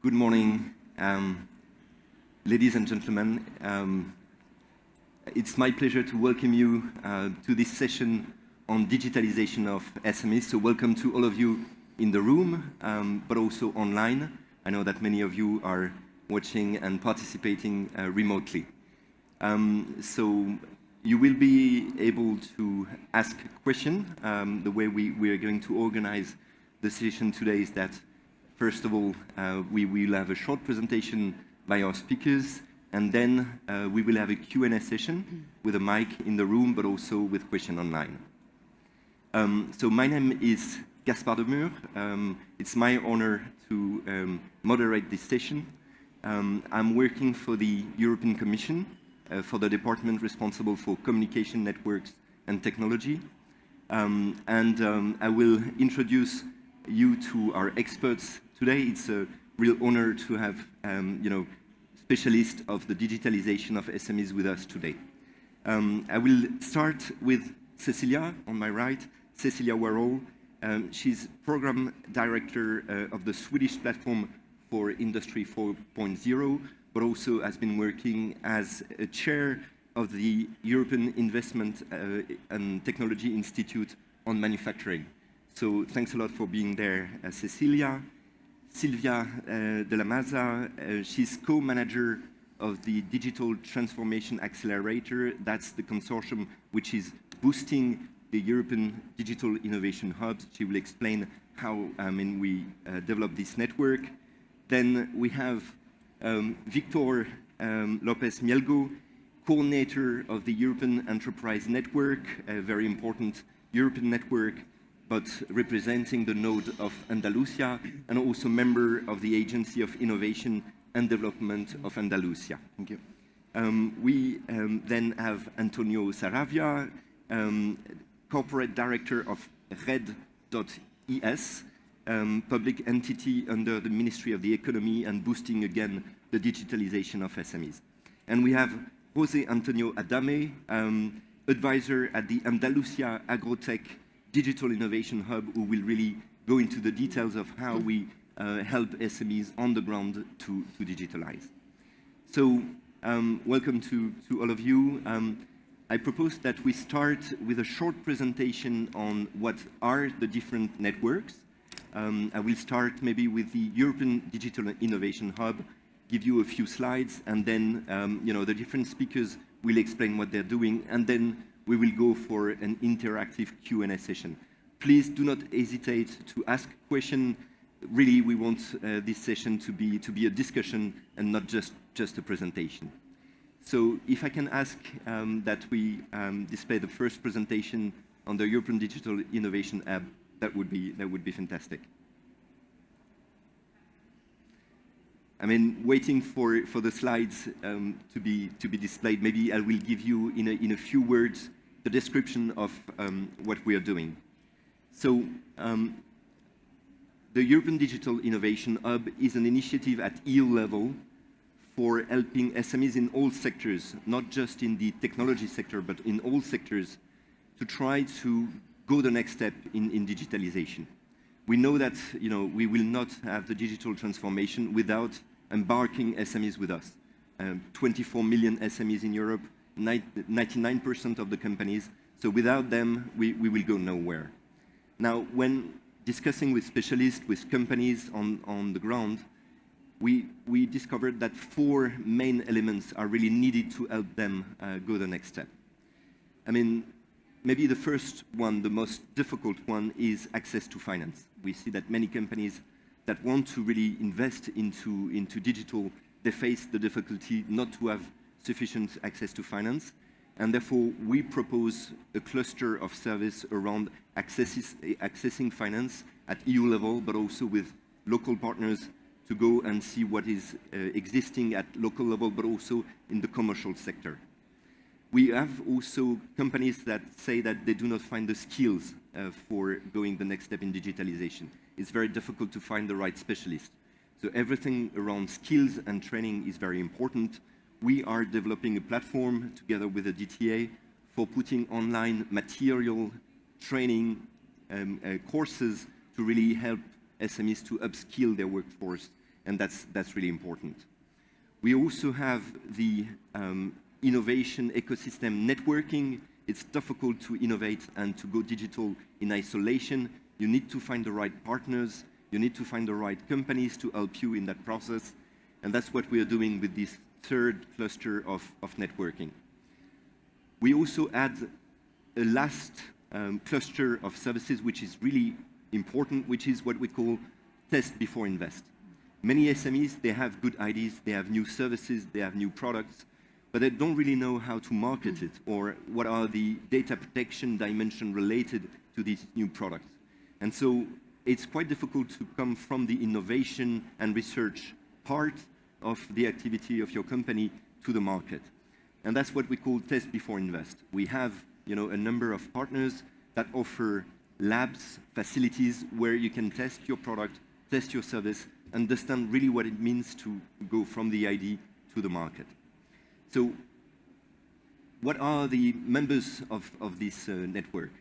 Good morning, ladies and gentlemen. It's my pleasure to welcome you to this session on digitalization of SMEs. So welcome to all of you in the room, but also online. I know that many of you are watching and participating remotely. So you will be able to ask questions. The way we are going to organize the session today is that first of all, we will have a short presentation by our speakers, and then we will have a Q&A session with a mic in the room, but also with questions online. So my name is Gaspard Demure. It's my honor to moderate this session. I'm working for the European Commission, for the department responsible for communication networks and technology. I will introduce you to our experts today. It's a real honor to have specialists of the digitalization of SMEs with us today. I will start with Cecilia on my right, Cecilia Warhol. She's program director of the Swedish platform for Industry 4.0, but also has been working as a chair of the European Investment and Technology Institute on manufacturing. So thanks a lot for being there, Cecilia. Silvia de la Maza, she's co-manager of the Digital Transformation Accelerator. That's the consortium which is boosting the European Digital Innovation Hubs. She will explain how we develop this network. Then we have Victor Lopez Mielgo, coordinator of the European Enterprise Network, a very important European network, but representing the node of Andalusia, and also member of the Agency of Innovation and Development of Andalusia. Thank you. We then have Antonio Saravia, corporate director of Red.es, public entity under the Ministry of the Economy and boosting again the digitalization of SMEs. And we have Jose Antonio Adame, advisor at the Andalusia Agrotech Digital Innovation Hub, who will really go into the details of how we help SMEs on the ground to digitalize. So welcome to all of you. I propose that we start with a short presentation on what are the different networks. I will start maybe with the European Digital Innovation Hub, give you a few slides, and then the different speakers will explain what they're doing, and then we will go for an interactive Q&A session. Please do not hesitate to ask questions. Really, we want this session to be a discussion and not just a presentation. So if I can ask that we display the first presentation on the European Digital Innovation Hub, that would be fantastic. I mean, waiting for the slides to be displayed, maybe I will give you in a few words the description of what we are doing. So the European Digital Innovation Hub is an initiative at EU level for helping SMEs in all sectors, not just in the technology sector, but in all sectors, to try to go the next step in digitalization. We know that we will not have the digital transformation without embarking SMEs with us. 24 million SMEs in Europe, 99% of the companies. So without them, we will go nowhere. Now, when discussing with specialists, with companies on the ground, we discovered that 4 main elements are really needed to help them go the next step. I mean, maybe the first one, the most difficult one, is access to finance. We see that many companies that want to really invest into digital, they face the difficulty not to have sufficient access to finance. And therefore, we propose a cluster of service around accessing finance at EU level, but also with local partners to go and see what is existing at local level, but also in the commercial sector. We have also companies that say that they do not find the skills for going the next step in digitalization. It's very difficult to find the right specialist. So everything around skills and training is very important. We are developing a platform together with the DTA for putting online material, training, courses to really help SMEs to upskill their workforce and that's really important. We also have the innovation ecosystem networking. It's difficult to innovate and to go digital in isolation. You need to find the right partners. You need to find the right companies to help you in that process. And that's what we are doing with this third cluster of networking. We also add a last cluster of services, which is really important, which is what we call test before invest. Many SMEs, they have good ideas, they have new services, they have new products, but they don't really know how to market it or what are the data protection dimension related to these new products. And so it's quite difficult to come from the innovation and research part of the activity of your company to the market. And that's what we call test before invest. We have, a number of partners that offer labs, facilities where you can test your product, test your service, understand really what it means to go from the idea to the market. So what are the members of this network?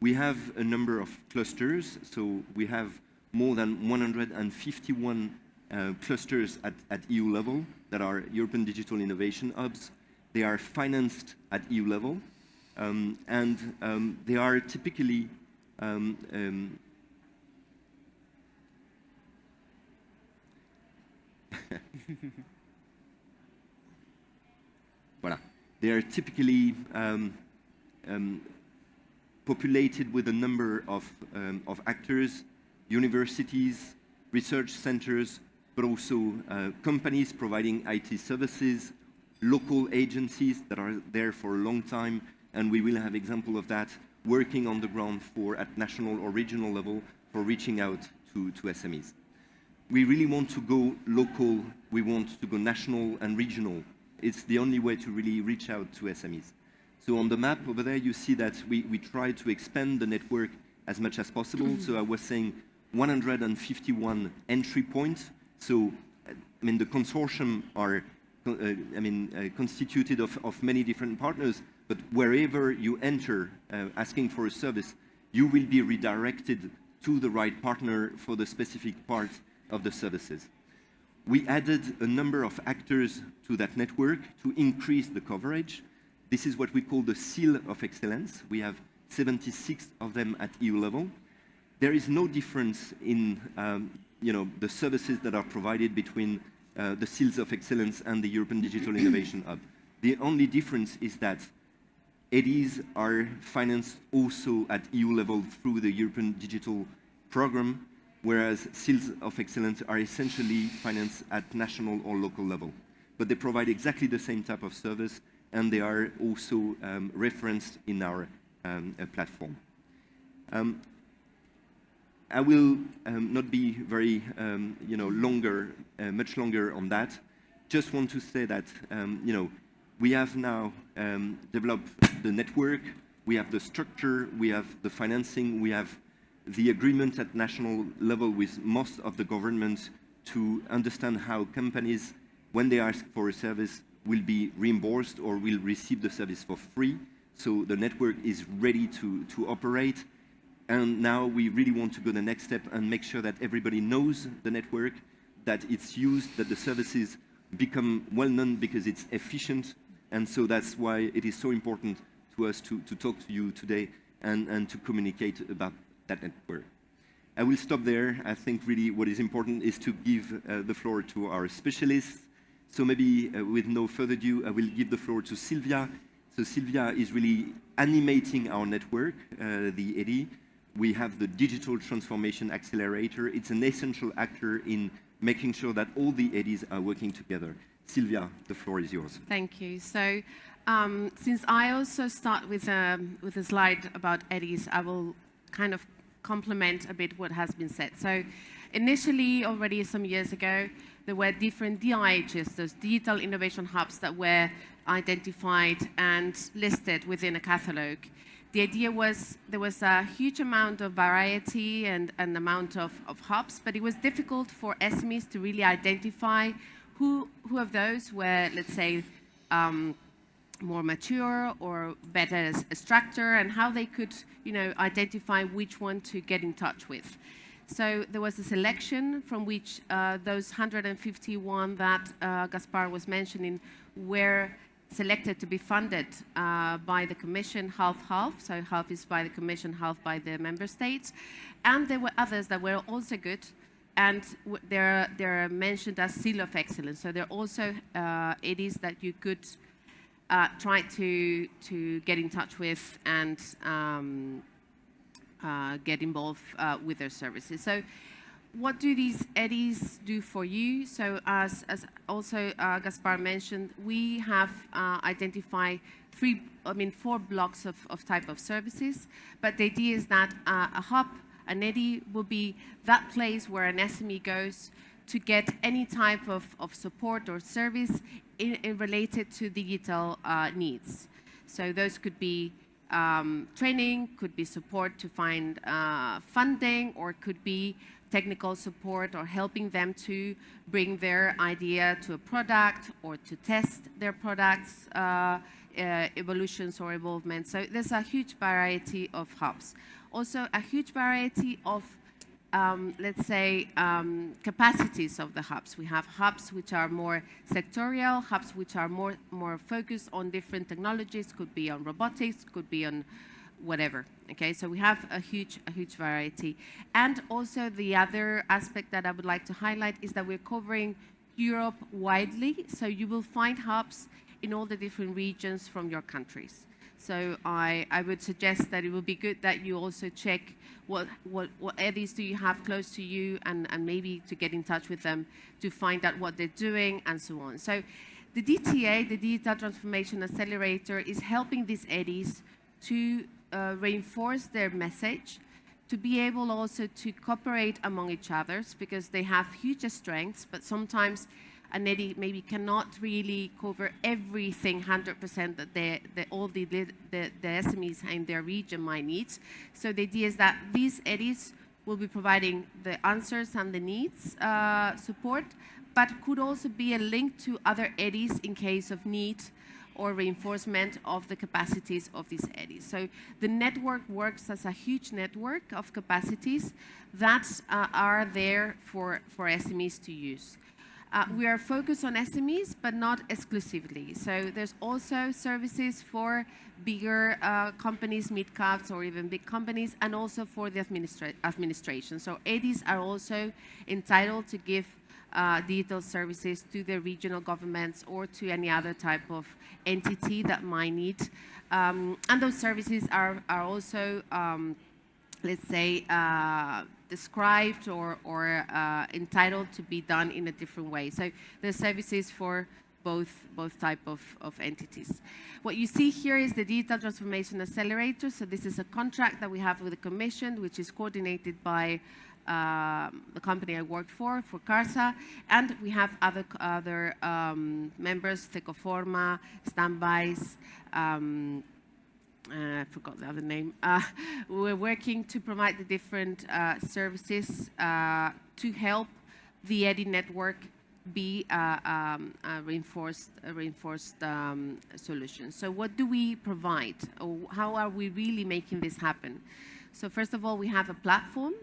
We have a number of clusters. So we have more than 151 clusters at EU level that are European Digital Innovation Hubs. They are financed at EU level, and they are typically voilà. They are typically populated with a number of actors, universities, research centers, but also companies providing IT services, local agencies that are there for a long time, and we will have example of that working on the ground at national or regional level for reaching out to SMEs. We really want to go local, we want to go national and regional. It's the only way to really reach out to SMEs. So on the map over there, you see that we try to expand the network as much as possible. So I was saying 151 entry points. So, the consortium are constituted of many different partners, but wherever you enter asking for a service, you will be redirected to the right partner for the specific part of the services. We added a number of actors to that network to increase the coverage. This is what we call the Seal of Excellence. We have 76 of them at EU level. There is no difference in the services that are provided between the Seals of Excellence and the European Digital Innovation Hub. The only difference is that EDIs are financed also at EU level through the European Digital Program, whereas Seals of Excellence are essentially financed at national or local level. But they provide exactly the same type of service, and they are also referenced in our platform. I will not be very, much longer on that. Just want to say that, we have now developed the network, we have the structure, we have the financing, we have the agreement at national level with most of the governments to understand how companies, when they ask for a service, will be reimbursed or will receive the service for free. So the network is ready to operate. And now we really want to go the next step and make sure that everybody knows the network, that it's used, that the services become well-known because it's efficient. And so that's why it is so important to us to talk to you today and to communicate about that network. I will stop there. I think really what is important is to give the floor to our specialists. So maybe with no further ado, I will give the floor to Sylvia. So Sylvia is really animating our network, the EDI. We have the Digital Transformation Accelerator. It's an essential actor in making sure that all the EDIs are working together. Sylvia, the floor is yours. Thank you. So since I also start with a slide about EDIs, I will kind of complement a bit what has been said. So initially, already some years ago, there were different DIHs, those digital innovation hubs that were identified and listed within a catalog. The idea was there was a huge amount of variety and an amount of hubs, but it was difficult for SMEs to really identify who of those were, let's say, more mature or better structure, and how they could, identify which one to get in touch with. So there was a selection from which those 151 that Gaspar was mentioning were selected to be funded by the Commission, half-half. So half is by the Commission, half by the member states. And there were others that were also good, and they're mentioned as seal of excellence. So they're also EDIs that you could try to get in touch with and get involved with their services. So what do these EDIs do for you? So as also Gaspar mentioned, we have identified four blocks of type of services, but the idea is that a hub, an EDI, will be that place where an SME goes to get any type of support or service related to digital needs. So those could be training, could be support to find funding, or could be technical support or helping them to bring their idea to a product or to test their products, evolutions or evolvement. So there's a huge variety of hubs. Also a huge variety of let's say, capacities of the hubs. We have hubs which are more sectorial, hubs which are more focused on different technologies, could be on robotics, could be on whatever. Okay, so we have a huge variety. And also the other aspect that I would like to highlight is that we're covering Europe widely, so you will find hubs in all the different regions from your countries. So I would suggest that it would be good that you also check what EDIs do you have close to you, and maybe to get in touch with them to find out what they're doing and so on. So the DTA, the Digital Transformation Accelerator, is helping these EDIs to reinforce their message, to be able also to cooperate among each other, because they have huge strengths, but sometimes an EDI maybe cannot really cover everything 100% that all the SMEs in their region might need. So the idea is that these EDIs will be providing the answers and the needs support, but could also be a link to other EDIs in case of need or reinforcement of the capacities of these EDIs. So the network works as a huge network of capacities that are there for SMEs to use. We are focused on SMEs, but not exclusively. So there's also services for bigger companies, mid-caps, or even big companies, and also for the administration. So EDIs are also entitled to give digital services to the regional governments or to any other type of entity that might need. And those services are also, let's say, described or entitled to be done in a different way. So there's services for both type of entities. What you see here is the Digital Transformation Accelerator. So this is a contract that we have with the Commission, which is coordinated by the company I work for CARSA, and we have other members, Tecoforma, Standbys, I forgot the other name. We're working to provide the different services to help the EDI network be a reinforced solution. So what do we provide? Or how are we really making this happen? So first of all, we have a platform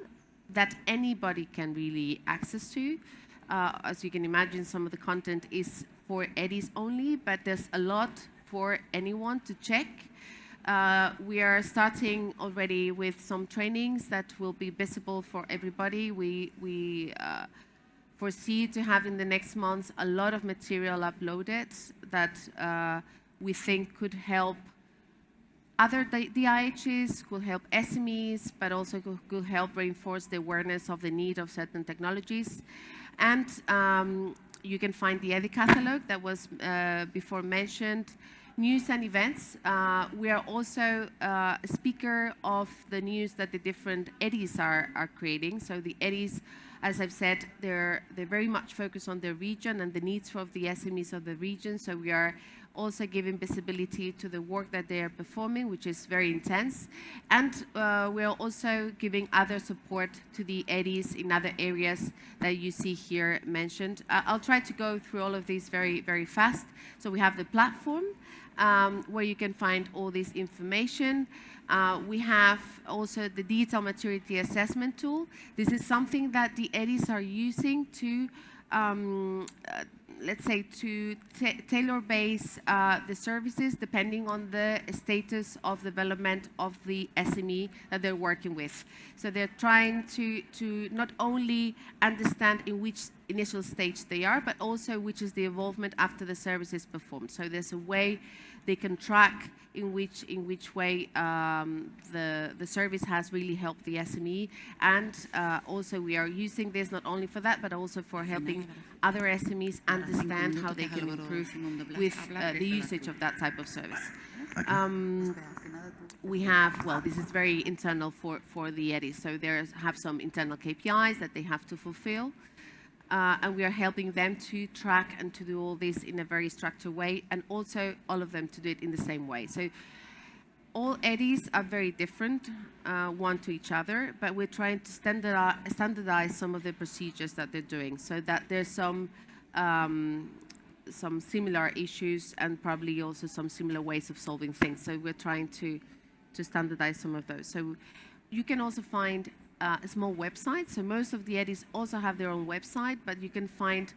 that anybody can really access to. As you can imagine, some of the content is for EDIs only, but there's a lot for anyone to check. We are starting already with some trainings that will be visible for everybody. We foresee to have in the next months a lot of material uploaded that we think could help other DIHs, could help SMEs, but also could help reinforce the awareness of the need of certain technologies. And you can find the EDI catalog that was before mentioned. News and events. We are also a speaker of the news that the different EDIs are creating. So the EDIs, as I've said, they're very much focused on the region and the needs of the SMEs of the region. So we are also giving visibility to the work that they are performing, which is very intense. And we are also giving other support to the EDIs in other areas that you see here mentioned. I'll try to go through all of these very fast. So we have the platform. where you can find all this information. We have also the digital maturity assessment tool. This is something that the EDIs are using to let's say, to tailor-base the services depending on the status of development of the SME that they're working with. So they're trying to not only understand in which initial stage they are, but also which is the involvement after the service is performed. So there's a way they can track in which way the service has really helped the SME, and also we are using this not only for that, but also for helping other SMEs understand how they can improve with the usage of that type of service. We have, well, this is very internal for the EDIs, so they have some internal KPIs that they have to fulfill. And we are helping them to track and to do all this in a very structured way, and also all of them to do it in the same way. So all EDIs are very different one to each other, but we're trying to standardize some of the procedures that they're doing, so that there's some similar issues and probably also some similar ways of solving things. So we're trying to standardize some of those. So you can also find a small website. So most of the EDIs also have their own website, but you can find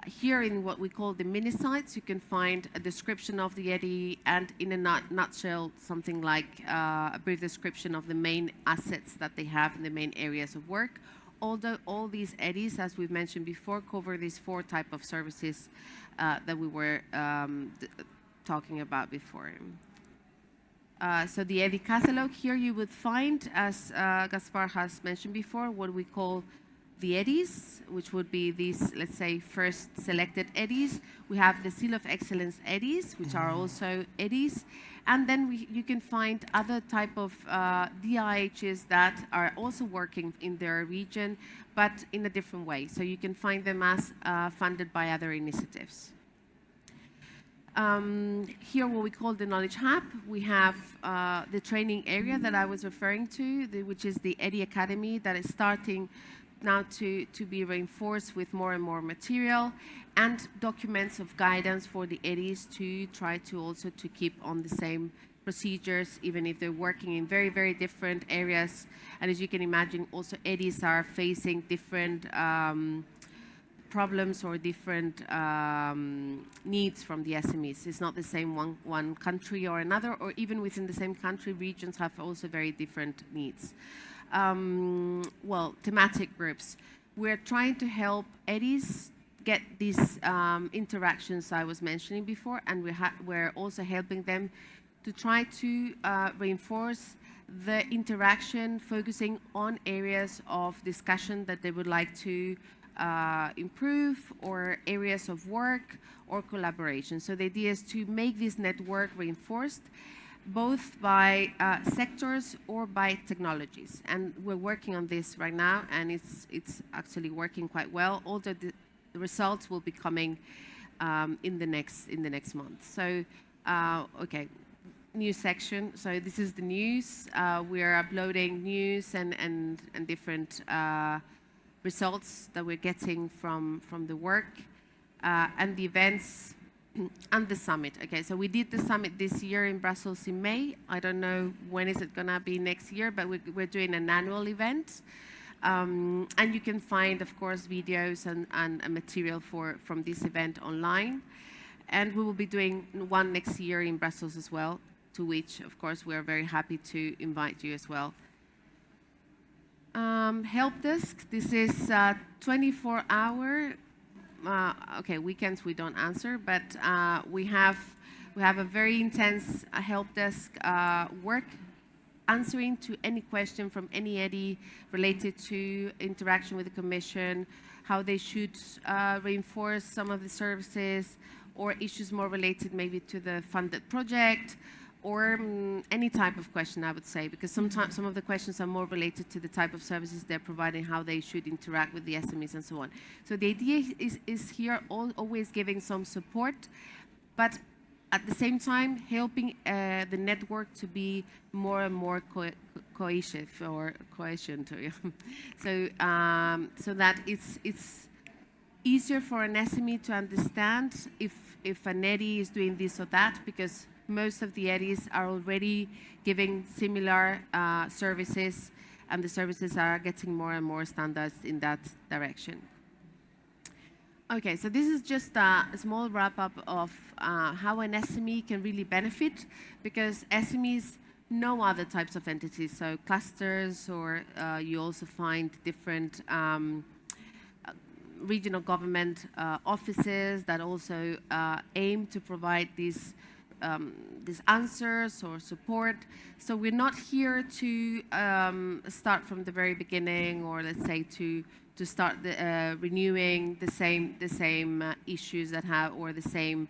here in what we call the mini sites, you can find a description of the EDI and in a nutshell, something like a brief description of the main assets that they have in the main areas of work. Although all these EDIs, as we've mentioned before, cover these 4 types of services that we were talking about before. So the EDI catalog, here you would find, as Gaspar has mentioned before, what we call the EDIs, which would be these, let's say, first selected EDIs. We have the Seal of Excellence EDIs, which are also EDIs. And then you can find other type of DIHs that are also working in their region, but in a different way. So you can find them as funded by other initiatives. Here, what we call the Knowledge Hub, we have the training area that I was referring to, which is the EDI Academy, that is starting now to be reinforced with more and more material and documents of guidance for the EDIs to try to also to keep on the same procedures, even if they're working in very, very different areas. And as you can imagine, also EDIs are facing different problems or different needs from the SMEs. It's not the same one country or another, or even within the same country, regions have also very different needs. Well, thematic groups. We're trying to help EDIs get these interactions I was mentioning before, and we're also helping them to try to reinforce the interaction, focusing on areas of discussion that they would like to improve, or areas of work or collaboration. So the idea is to make this network reinforced, both by sectors or by technologies. And we're working on this right now, and it's actually working quite well. Although the results will be coming in the next month. So, okay, news section. So this is the news. We are uploading news and different results that we're getting from the work and the events and the summit. Okay, so we did the summit this year in Brussels in May. I don't know when is it gonna be next year, but we're doing an annual event. And you can find, of course, videos and material from this event online. And we will be doing one next year in Brussels as well, to which, of course, we are very happy to invite you as well. Help desk, this is 24-hour. Okay, weekends we don't answer, but we have a very intense help desk work, answering to any question from any EDI related to interaction with the Commission, how they should reinforce some of the services, or issues more related maybe to the funded project, or any type of question, I would say, because sometimes some of the questions are more related to the type of services they're providing, how they should interact with the SMEs and so on. So the idea is here always giving some support, but at the same time helping the network to be more and more cohesive or cohesion. So so that it's easier for an SME to understand if an EDI is doing this or that, because most of the eddies are already giving similar services, and the services are getting more and more standards in that direction. Okay, so this is just a small wrap-up of how an SME can really benefit, because SMEs know other types of entities, so clusters, or you also find different regional government offices that also aim to provide these answers or support. So we're not here to start from the very beginning, or let's say to start renewing the same issues that have, or the same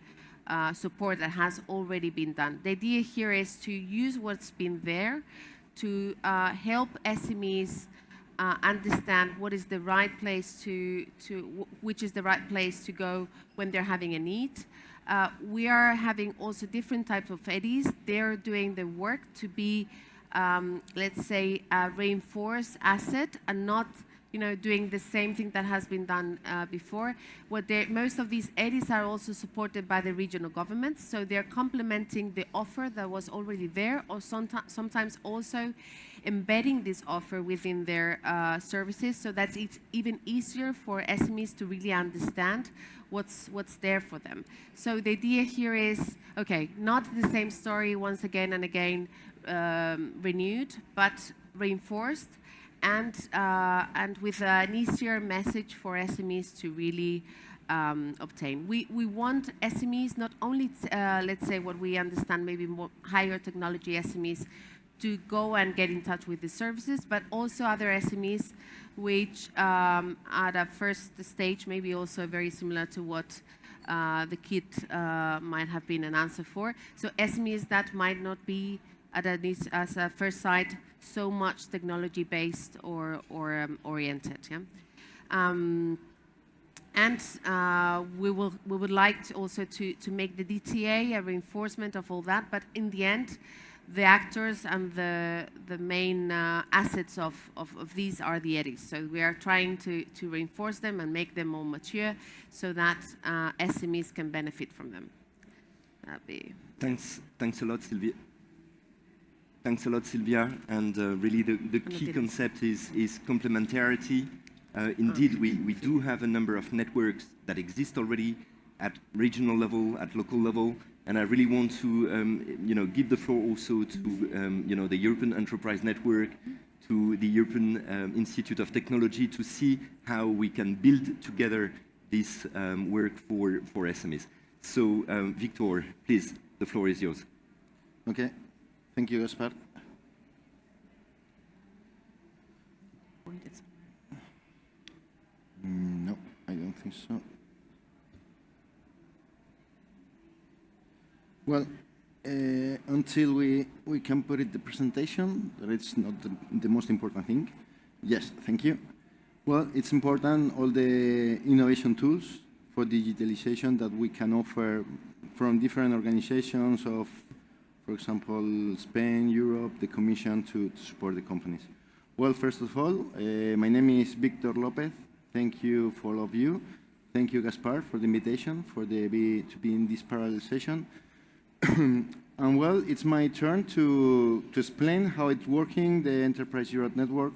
support that has already been done. The idea here is to use what's been there to help SMEs understand what is the right place which is the right place to go when they're having a need. We are having also different types of eddies. They're doing the work to be, let's say, a reinforced asset, and not doing the same thing that has been done before. Most of these eddies are also supported by the regional governments, so they're complementing the offer that was already there, or sometimes also embedding this offer within their services, so that it's even easier for SMEs to really understand what's there for them. So the idea here is, okay, not the same story once again and again renewed, but reinforced, and with an easier message for SMEs to really obtain. We want SMEs, not only, let's say, what we understand, maybe more higher technology SMEs, to go and get in touch with the services, but also other SMEs which at a first stage maybe also very similar to what the kit might have been an answer for. So SMEs that might not be as a first sight so much technology-based or oriented. Yeah? We would like also to make the DTA a reinforcement of all that, but in the end, the actors and the main assets of these are the eddies. So we are trying to reinforce them and make them more mature, so that SMEs can benefit from them. That'd be... Thanks a lot, Sylvia. Thanks a lot, Sylvia. And really the key concept is complementarity. Indeed, we do have a number of networks that exist already at regional level, at local level. And I really want to give the floor also to the European Enterprise Network, to the European Institute of Technology, to see how we can build together this work for SMEs. So, Victor, please, the floor is yours. Okay. Thank you, Gaspar. No, I don't think so. Well, until we can put it the presentation, that it's not the most important thing. Yes, thank you. Well, it's important, all the innovation tools for digitalization that we can offer from different organizations of, for example, Spain, Europe, the Commission, to support the companies. Well, first of all, my name is Victor Lopez. Thank you for all of you. Thank you, Gaspar, for the invitation to be in this parallel session. And well, it's my turn to explain how it's working, the Enterprise Europe Network,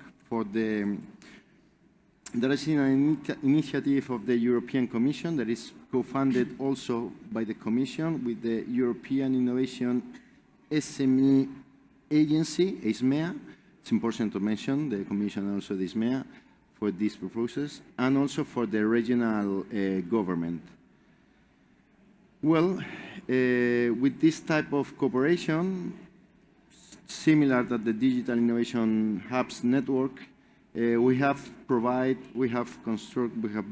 that is an initiative of the European Commission that is co-funded also by the Commission with the European Innovation SME Agency, SMEA. It's important to mention the Commission and also the SMEA for these purposes, and also for the regional government. Well, with this type of cooperation, similar to the Digital Innovation Hubs network, we have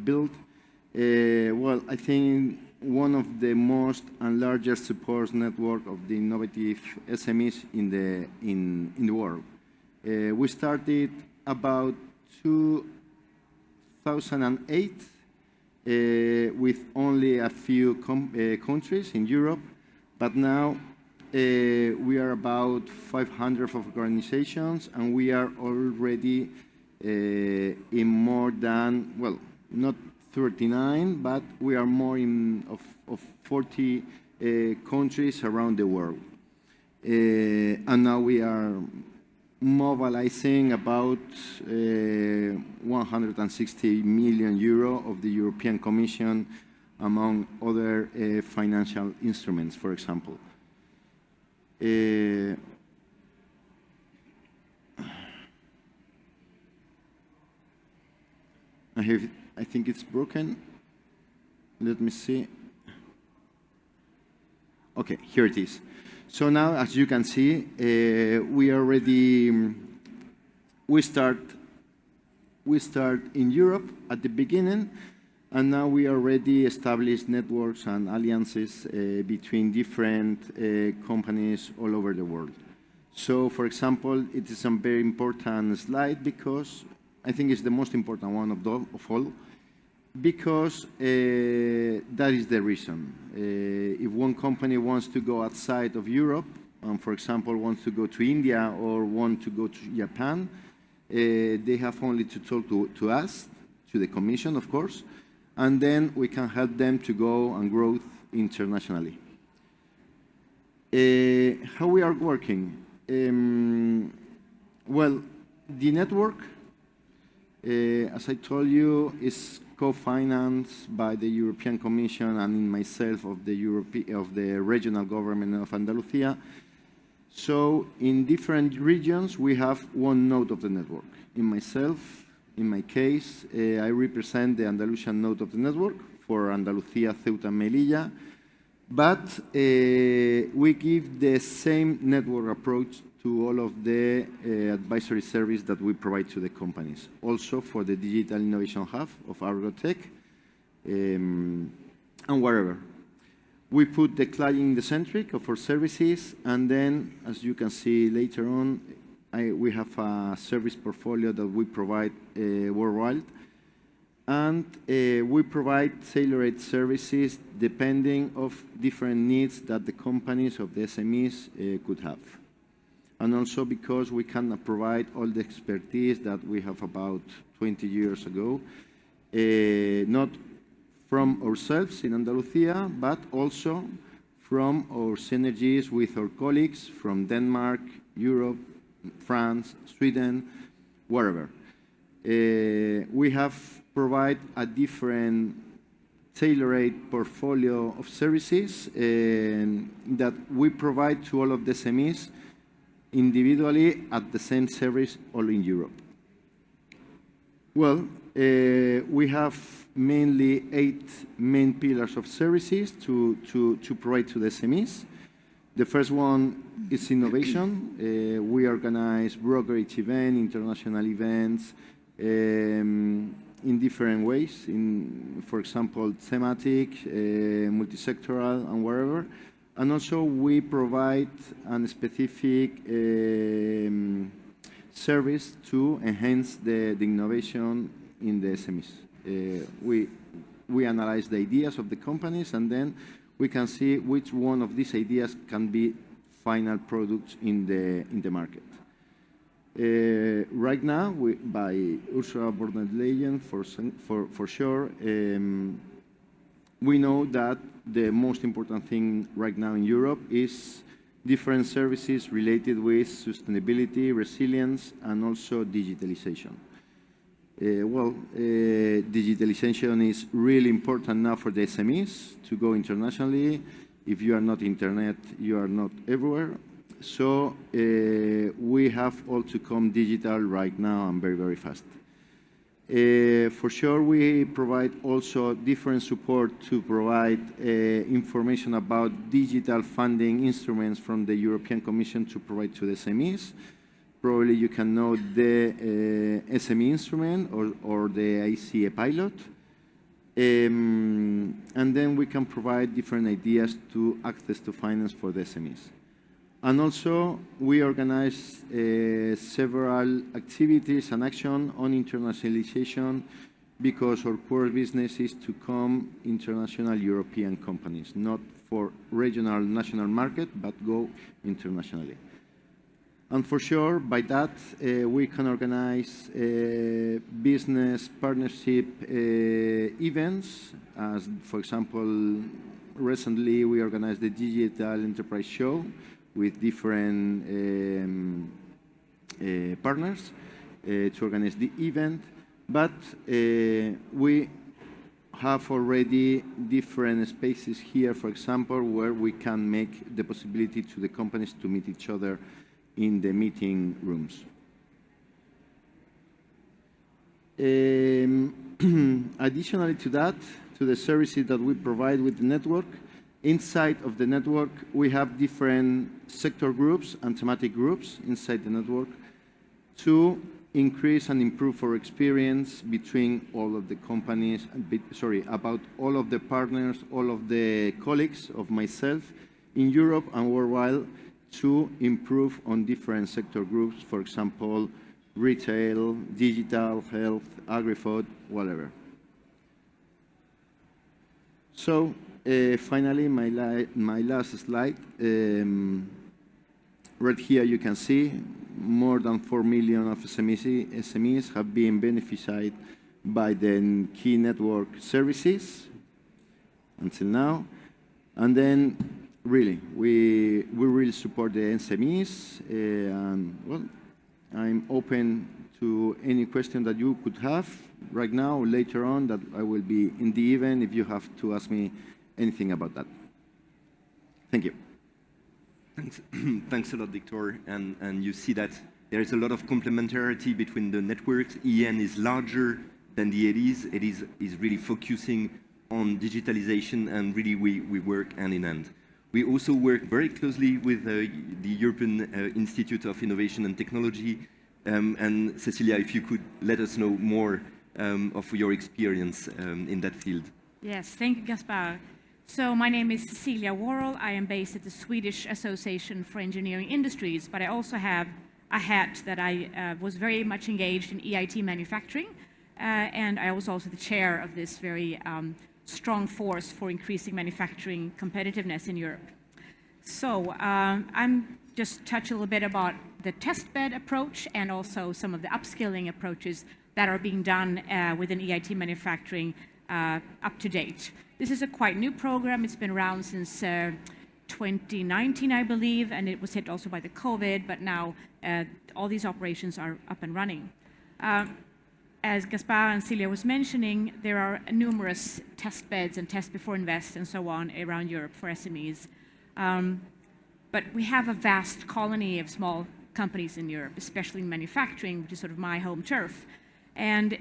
built, well, I think one of the most and largest support network of the innovative SMEs in the world. We started about 2008 with only a few countries in Europe, but now we are about 500 of organizations, and we are already in more than, well, not 39, but we are more of 40 countries around the world. And now we are mobilizing about 160 million euro of the European Commission, among other financial instruments, for example. I think it's broken. Let me see. Okay, here it is. So now, as you can see, we start in Europe at the beginning, and now we already established networks and alliances between different companies all over the world. So, for example, it is a very important slide because I think it's the most important one of all, because that is the reason. If one company wants to go outside of Europe, and for example wants to go to India or want to go to Japan, they have only to talk to us, to the Commission, of course, and then we can help them to go and grow internationally. How we are working? Well, the network, as I told you, is co-financed by the European Commission and myself of the regional government of Andalusia. So in different regions, we have one node of the network. In my case, I represent the Andalusian node of the network for Andalusia, Ceuta, and Melilla. But we give the same network approach to all of the advisory service that we provide to the companies. Also for the Digital Innovation Hub of Argotech and wherever. We put the client in the centric of our services, and then, as you can see later on, we have a service portfolio that we provide worldwide. And we provide tailored services depending of different needs that the companies of the SMEs could have. And also because we cannot provide all the expertise that we have about 20 years ago, not from ourselves in Andalusia, but also from our synergies with our colleagues from Denmark, Europe, France, Sweden, wherever. We have provide a different tailored portfolio of services that we provide to all of the SMEs individually at the same service all in Europe. Well, we have mainly 8 main pillars of services to provide to the SMEs. The first one is innovation. We organize brokerage events, international events, in different ways, for example, thematic, multi-sectoral, and wherever. And also we provide a specific service to enhance the innovation in the SMEs. We analyze the ideas of the companies, and then we can see which one of these ideas can be final products in the market. Right now, by Ursula von der Leyen, for sure, we know that the most important thing right now in Europe is different services related with sustainability, resilience, and also digitalization. Digitalization is really important now for the SMEs to go internationally. If you are not internet, you are not everywhere. So we have all to come digital right now and very, very fast. For sure, we provide also different support to provide information about digital funding instruments from the European Commission to provide to the SMEs. Probably you can know the SME instrument or the ICA pilot. And then we can provide different ideas to access to finance for the SMEs. And also, we organize several activities and action on internationalization because our core business is to come international European companies, not for regional national market, but go internationally. And for sure, by that, we can organize business partnership events, as, for example, recently we organized the Digital Enterprise Show with different partners to organize the event, but we have already different spaces here, for example, where we can make the possibility to the companies to meet each other in the meeting rooms. Additionally to that, to the services that we provide with the network, inside of the network, we have different sector groups and thematic groups inside the network to increase and improve our experience between all of the companies, about all of the partners, all of the colleagues of myself in Europe and worldwide to improve on different sector groups, for example, retail, digital, health, agri-food, whatever. So finally, my last slide. Right here you can see more than 4 million of SMEs have been benefited by the key network services until now. And then really, we really support the SMEs. And well, I'm open to any question that you could have right now or later on that I will be in the event if you have to ask me anything about that. Thank you. Thanks, thanks a lot, Victor. And you see that there is a lot of complementarity between the networks. EN is larger than the EDIs. EDIs is really focusing on digitalization, and really we work hand in hand. We also work very closely with the European Institute of Innovation and Technology. And Cecilia, if you could let us know more of your experience in that field. Yes, thank you, Gaspar. So my name is Cecilia Worrell. I am based at the Swedish Association for Engineering Industries, but I also have a hat that I was very much engaged in EIT manufacturing, and I was also the chair of this very strong force for increasing manufacturing competitiveness in Europe. So I'm just touch a little bit about the testbed approach and also some of the upskilling approaches that are being done within EIT manufacturing up to date. This is a quite new program. It's been around since 2019, I believe, and it was hit also by the COVID, but now all these operations are up and running. As Gaspar and Celia was mentioning, there are numerous test beds and test before invest and so on around Europe for SMEs. But we have a vast colony of small companies in Europe, especially in manufacturing, which is sort of my home turf. And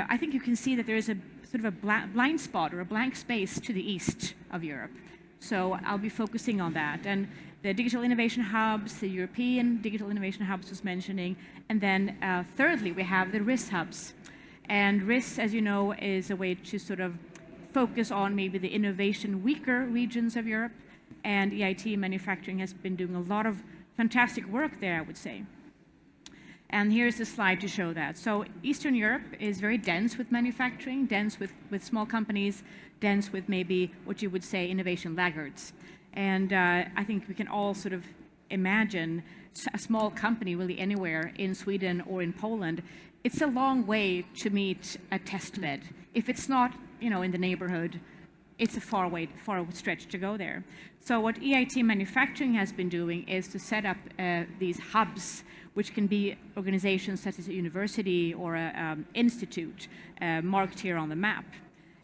I think you can see that there is a sort of a blind spot or a blank space to the east of Europe. So I'll be focusing on that. And the digital innovation hubs, the European digital innovation hubs was mentioning. And then thirdly, we have the RIS hubs. And RIS, as you know, is a way to sort of focus on maybe the innovation weaker regions of Europe. And EIT manufacturing has been doing a lot of fantastic work there, I would say. And here's a slide to show that. So Eastern Europe is very dense with manufacturing, dense with small companies, dense with maybe what you would say innovation laggards. And I think we can all sort of imagine a small company really anywhere in Sweden or in Poland. It's a long way to meet a test bed. If it's not, you know, in the neighborhood, it's a far stretch to go there. So what EIT manufacturing has been doing is to set up these hubs, which can be organizations such as a university or an institute marked here on the map.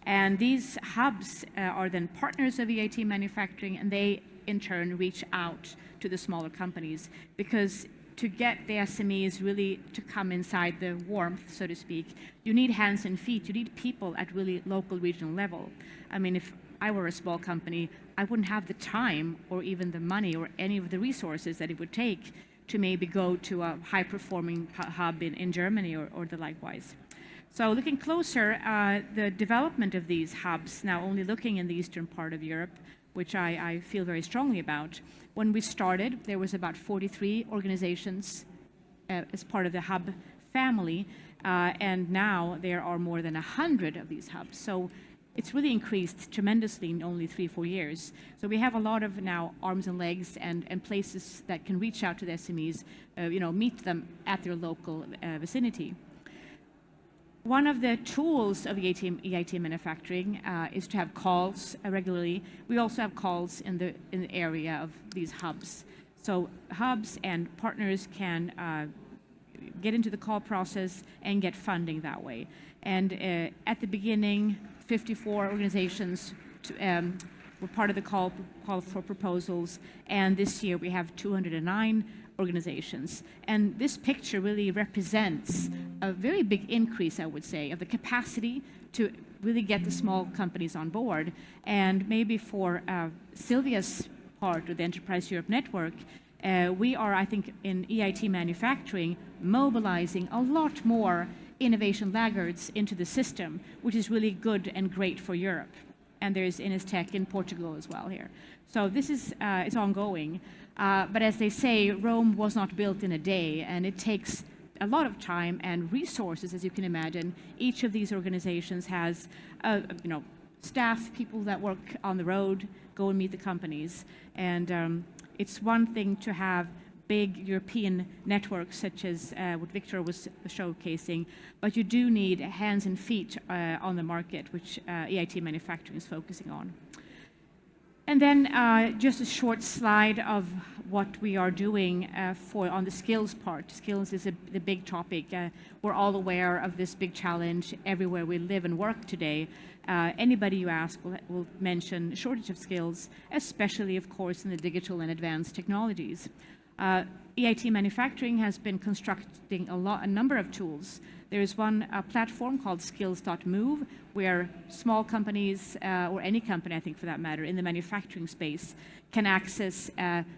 And these hubs are then partners of EIT manufacturing, and they in turn reach out to the smaller companies, because to get the SMEs really to come inside the warmth, so to speak, you need hands and feet, you need people at really local, regional level. I mean, if I were a small company, I wouldn't have the time or even the money or any of the resources that it would take to maybe go to a high-performing hub in Germany or the likewise. So looking closer, the development of these hubs, now only looking in the eastern part of Europe, which I feel very strongly about. When we started, there was about 43 organizations as part of the hub family, and now there are more than 100 of these hubs. So it's really increased tremendously in only 3-4 years. So we have a lot of now arms and legs and places that can reach out to the SMEs, meet them at their local vicinity. One of the tools of EIT manufacturing is to have calls regularly. We also have calls in the area of these hubs. So hubs and partners can get into the call process and get funding that way. And at the beginning, 54 organizations were part of the call for proposals, and this year we have 209 organizations. And this picture really represents a very big increase, I would say, of the capacity to really get the small companies on board. And maybe for Sylvia's part of the Enterprise Europe Network, we are, I think, in EIT manufacturing, mobilizing a lot more innovation laggards into the system, which is really good and great for Europe. And there's Inestech in Portugal as well here. So this is it's ongoing. But as they say, Rome was not built in a day, and it takes a lot of time and resources, as you can imagine. Each of these organizations has, staff, people that work on the road, go and meet the companies. And it's one thing to have big European networks, such as what Victor was showcasing, but you do need hands and feet on the market, which EIT manufacturing is focusing on. And then just a short slide of what we are doing on the skills part. Skills is the big topic. We're all aware of this big challenge everywhere we live and work today. Anybody you ask will mention shortage of skills, especially, of course, in the digital and advanced technologies. EIT manufacturing has been constructing a number of tools. There is one platform called skills.move, where small companies, or any company, I think for that matter, in the manufacturing space, can access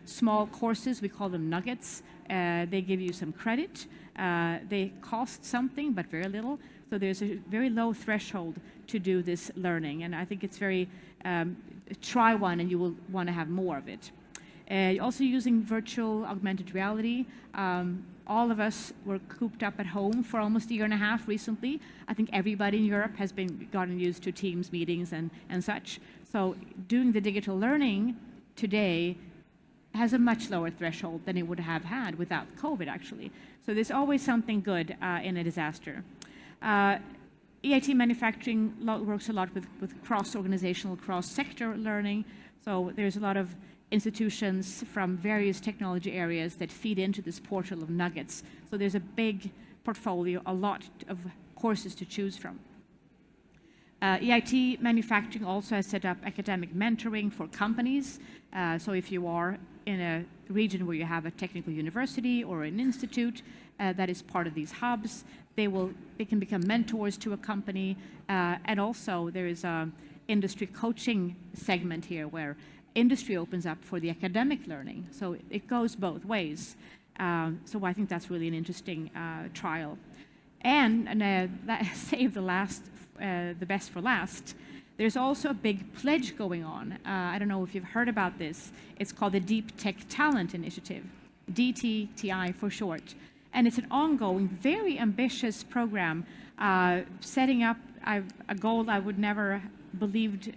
small courses. We call them nuggets. They give you some credit. They cost something, but very little. So there's a very low threshold to do this learning. And I think it's very, try one and you will want to have more of it. Also using virtual augmented reality. All of us were cooped up at home for almost a year and a half recently. I think everybody in Europe has gotten used to Teams meetings and such. So doing the digital learning today has a much lower threshold than it would have had without COVID, actually. So there's always something good in a disaster. EIT manufacturing works a lot with cross-organizational, cross-sector learning. So there's a lot of institutions from various technology areas that feed into this portal of nuggets. So there's a big portfolio, a lot of courses to choose from. EIT manufacturing also has set up academic mentoring for companies. So if you are in a region where you have a technical university or an institute that is part of these hubs, they can become mentors to a company. And also there is an industry coaching segment here where industry opens up for the academic learning. So it goes both ways. So I think that's really an interesting trial. And save the best for last. There's also a big pledge going on. I don't know if you've heard about this. It's called the Deep Tech Talent Initiative, DTTI for short. And it's an ongoing, very ambitious program setting up a goal I would never believed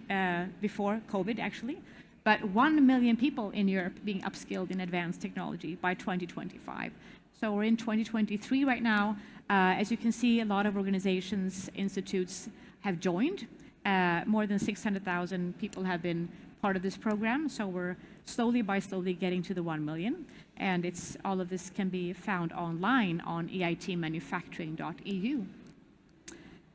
before COVID, actually. But 1 million people in Europe being upskilled in advanced technology by 2025. So we're in 2023 right now. As you can see, a lot of organizations, institutes have joined. More than 600,000 people have been part of this program. So we're slowly getting to the 1 million. And all of this can be found online on eitmanufacturing.eu.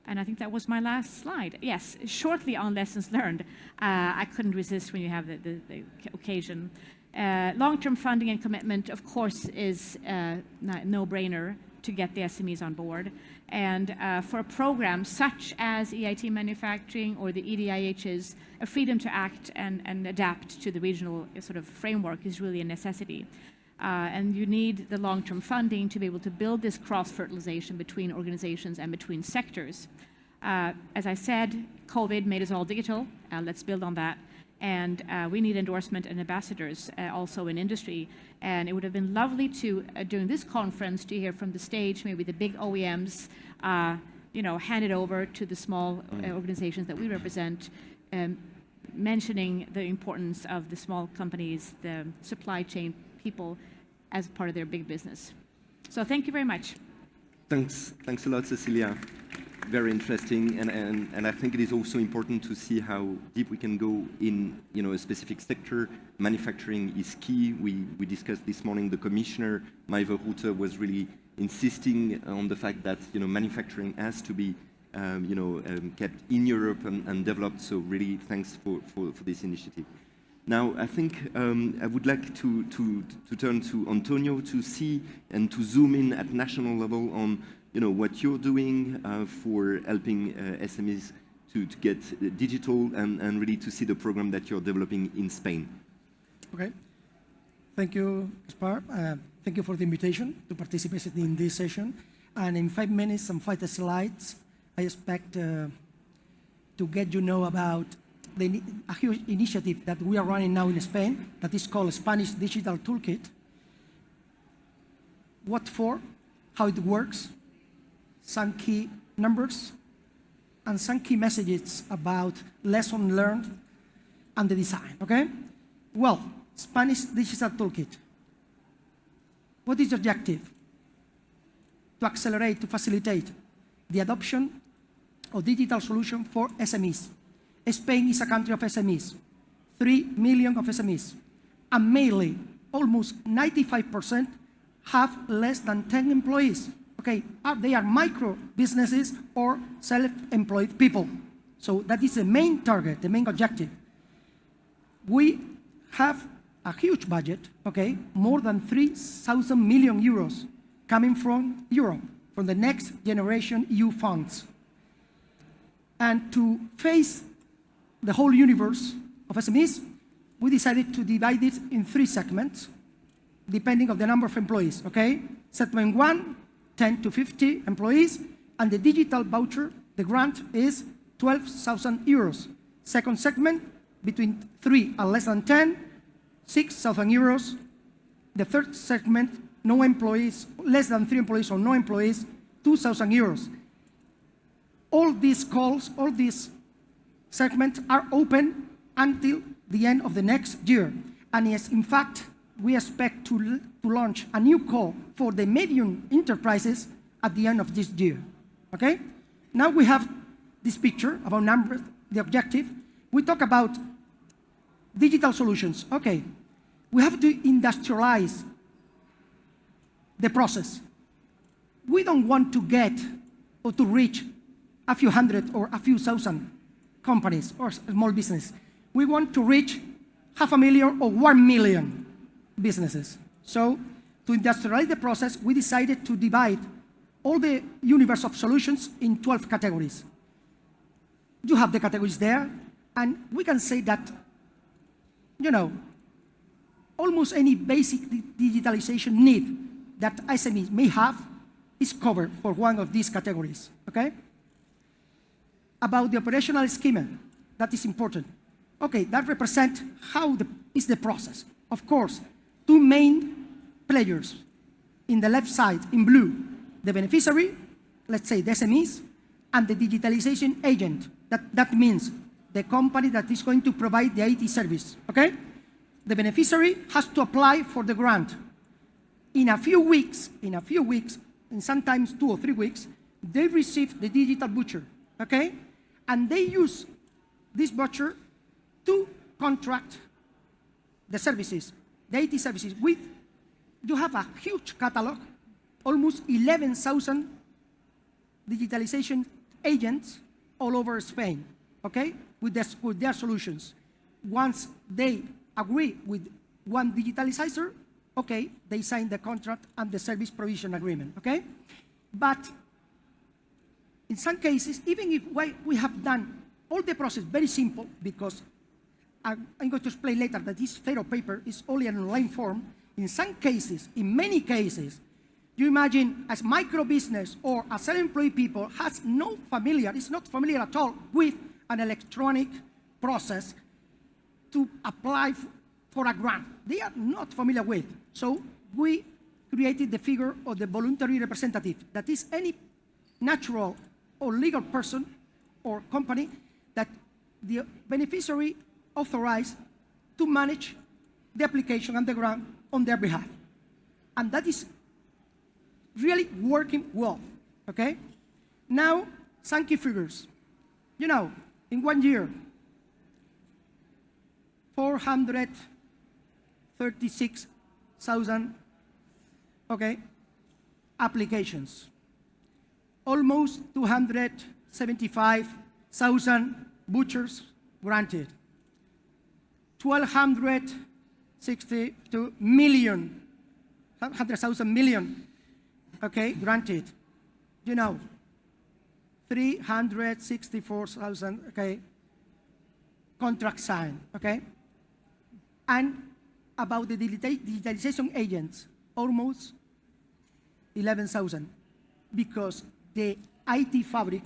And I think that was my last slide. Yes, shortly on lessons learned. I couldn't resist when you have the occasion. Long-term funding and commitment, of course, is a no-brainer to get the SMEs on board. And for a program such as EIT manufacturing or the EDIH's, a freedom to act and adapt to the regional sort of framework is really a necessity. And you need the long-term funding to be able to build this cross-fertilization between organizations and between sectors. As I said, COVID made us all digital. Let's build on that. And we need endorsement and ambassadors also in industry. And it would have been lovely to, during this conference, to hear from the stage, maybe the big OEMs, hand it over to the small organizations that we represent, mentioning the importance of the small companies, the supply chain people, as part of their big business. So thank you very much. Thanks a lot, Cecilia. very interesting, and I think it is also important to see how deep we can go in, a specific sector. Manufacturing is key. We discussed this morning, the commissioner, Maive Rutte, was really insisting on the fact that, manufacturing has to be, kept in Europe and developed. So really, thanks for this initiative. Now, I think I would like to turn to Antonio to see and to zoom in at national level on, what you're doing for helping SMEs to get digital and really to see the program that you're developing in Spain. Okay. Thank you, Gaspar. Thank you for the invitation to participate in this session. And in 5 minutes and 5 slides, I expect to get about a huge initiative that we are running now in Spain that is called Spanish Digital Toolkit. What for, how it works, some key numbers, and some key messages about lesson learned and the design, okay? Well, Spanish Digital Toolkit. What is the objective? To accelerate, to facilitate the adoption of digital solution for SMEs. Spain is a country of SMEs, 3 million of SMEs, and mainly almost 95% have less than 10 employees. Okay, they are micro businesses or self-employed people. So that is the main target, the main objective. We have a huge budget, okay, more than 3,000 million euros coming from Europe, from the Next Generation EU funds. And to face the whole universe of SMEs, we decided to divide it in 3 segments, depending on the number of employees, okay? Segment 1, 10 to 50 employees, and the digital voucher, the grant is 12,000 euros. Second segment, between 3 and less than 10, 6,000 euros. The third segment, no employees, less than 3 employees or no employees, 2,000 euros. All these calls, all these segments are open until the end of the next year. And yes, in fact, we expect to launch a new call for the medium enterprises at the end of this year, okay? Now we have this picture about numbers, the objective. We talk about digital solutions. Okay, we have to industrialize the process. We don't want to get or to reach a few hundred or a few thousand companies or small business. We want to reach 500,000 or 1 million businesses. So to industrialize the process, we decided to divide all the universe of solutions in 12 categories. You have the categories there, and we can say that, almost any basic digitalization need that SMEs may have is covered for one of these categories, okay? About the operational schema, that is important. Okay, that represents how is the process. Of course, 2 main players. In the left side, in blue, the beneficiary, let's say the SMEs, and the digitalization agent. That means the company that is going to provide the IT service, okay? The beneficiary has to apply for the grant. In a few weeks, and sometimes 2 or 3 weeks, they receive the digital voucher, okay? And they use this voucher to contract the services, the IT services with, you have a huge catalog, almost 11,000 digitalization agents all over Spain, okay, with their solutions. Once they agree with one digitalizer, okay, they sign the contract and the service provision agreement, okay? But in some cases, even if we have done all the process very simple, because I'm going to explain later that this Fero paper is only an online form, in some cases, in many cases, you imagine as micro business or a self-employed people is not familiar at all with an electronic process to apply for a grant. They are not familiar with. So we created the figure of the voluntary representative. That is any natural or legal person or company that the beneficiary authorized to manage the application and the grant on their behalf. And that is really working well, okay? Now, some key figures. You know, in 1 year, 436,000, okay, applications. Almost 275,000 vouchers granted. 1,262 million, 100,000 million, okay, granted. You know, 364,000, okay, contracts signed, okay? And about the digitalization agents, almost 11,000, because the IT fabric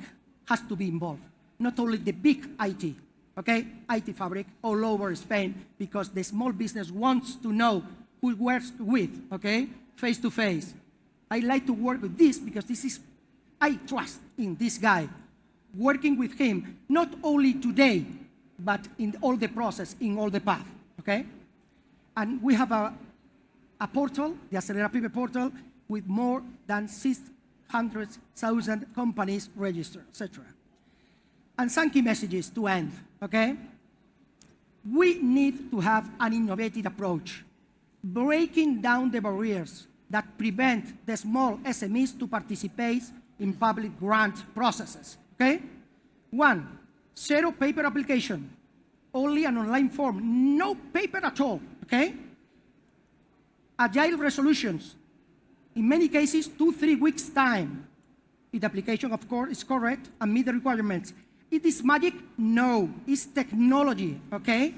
has to be involved. Not only the big IT, okay, IT fabric all over Spain, because the small business wants to know who it works with, okay, face to face. I like to work with this because this is, I trust in this guy, working with him, not only today, but in all the process, in all the path, okay? And we have a portal, the Acelera Pyme portal, with more than 600,000 companies registered, etc. And some key messages to end, okay? We need to have an innovative approach, breaking down the barriers that prevent the small SMEs to participate in public grant processes, okay? 1, zero paper application, only an online form, no paper at all, okay? Agile resolutions, in many cases, 2-3 weeks time. If the application, of course, is correct and meet the requirements. It is magic? No, it's technology, okay?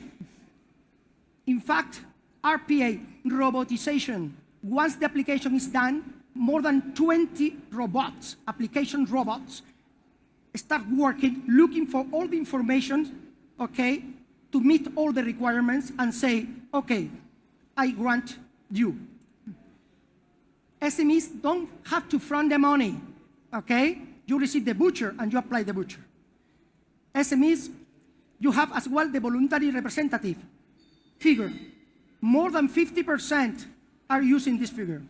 In fact, RPA, robotization, once the application is done, more than 20 robots, application robots, start working, looking for all the information, okay, to meet all the requirements and say, okay, I grant you. SMEs don't have to front the money, okay? You receive the voucher and you apply the voucher. SMEs, you have as well the voluntary representative figure. More than 50% are using this figure.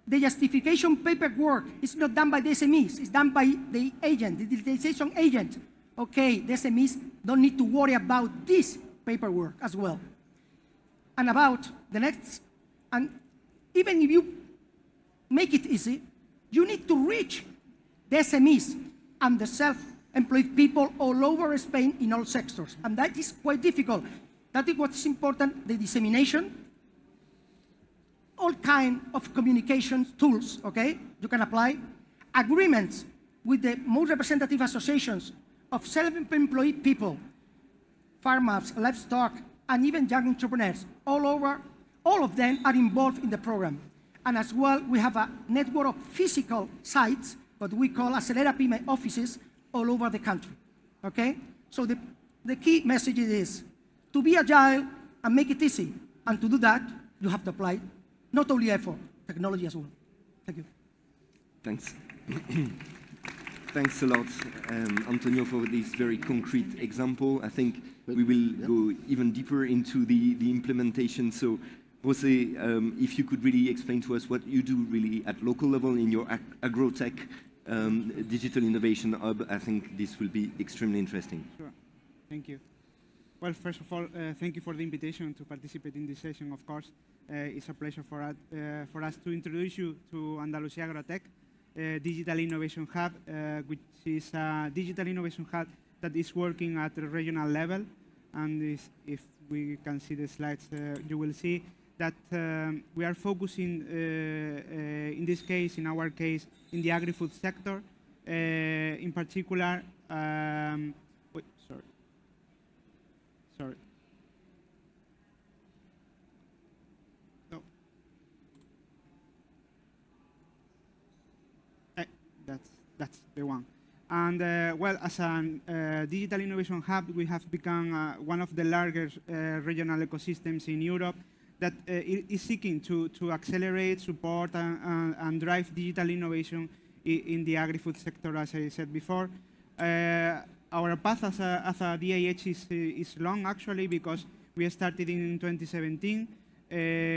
The justification paperwork is not done by the SMEs, it's done by the agent, the digitalization agent. Okay, the SMEs don't need to worry about this paperwork as well. And about the next, and even if you make it easy, you need to reach the SMEs and the self-employed people all over Spain in all sectors. And that is quite difficult. That is what's important, the dissemination, all kind of communication tools, okay, you can apply, agreements with the most representative associations of self-employed people, farmers, livestock, and even young entrepreneurs, all over, all of them are involved in the program. And as well, we have a network of physical sites, what we call Acelera Pyme offices, all over the country, okay? So the key message is to be agile and make it easy. And to do that, you have to apply not only effort, technology as well. Thank you. Thanks. Thanks a lot, Antonio, for this very concrete example. I think we will go even deeper into the implementation. So, Jose, if you could really explain to us what you do really at local level in your agrotech digital innovation hub, I think this will be extremely interesting. Sure. Thank you. Well, first of all, thank you for the invitation to participate in this session, of course. It's a pleasure for us to introduce you to Andalusia Agrotech Digital Innovation Hub, which is a digital innovation hub that is working at the regional level. And if we can see the slides, you will see that we are focusing, in this case, in our case, in the agri-food sector. In particular, wait, sorry. No. That's the one. And well, as a digital innovation hub, we have become one of the largest regional ecosystems in Europe that is seeking to accelerate, support, and drive digital innovation in the agri-food sector, as I said before. Our path as a DIH is long, actually, because we started in 2017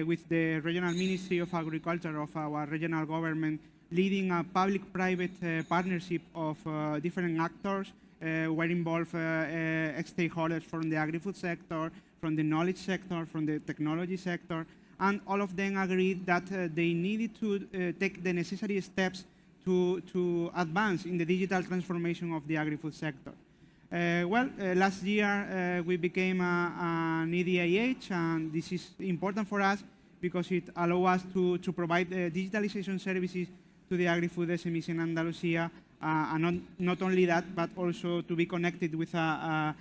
with the Regional Ministry of Agriculture of our regional government leading a public-private partnership of different actors. Were involved stakeholders from the agri-food sector, from the knowledge sector, from the technology sector, and all of them agreed that they needed to take the necessary steps to advance in the digital transformation of the agri-food sector. Last year we became an EDIH, and this is important for us because it allows us to provide digitalization services to the agri-food SMEs in Andalusia, and not only that, but also to be connected with a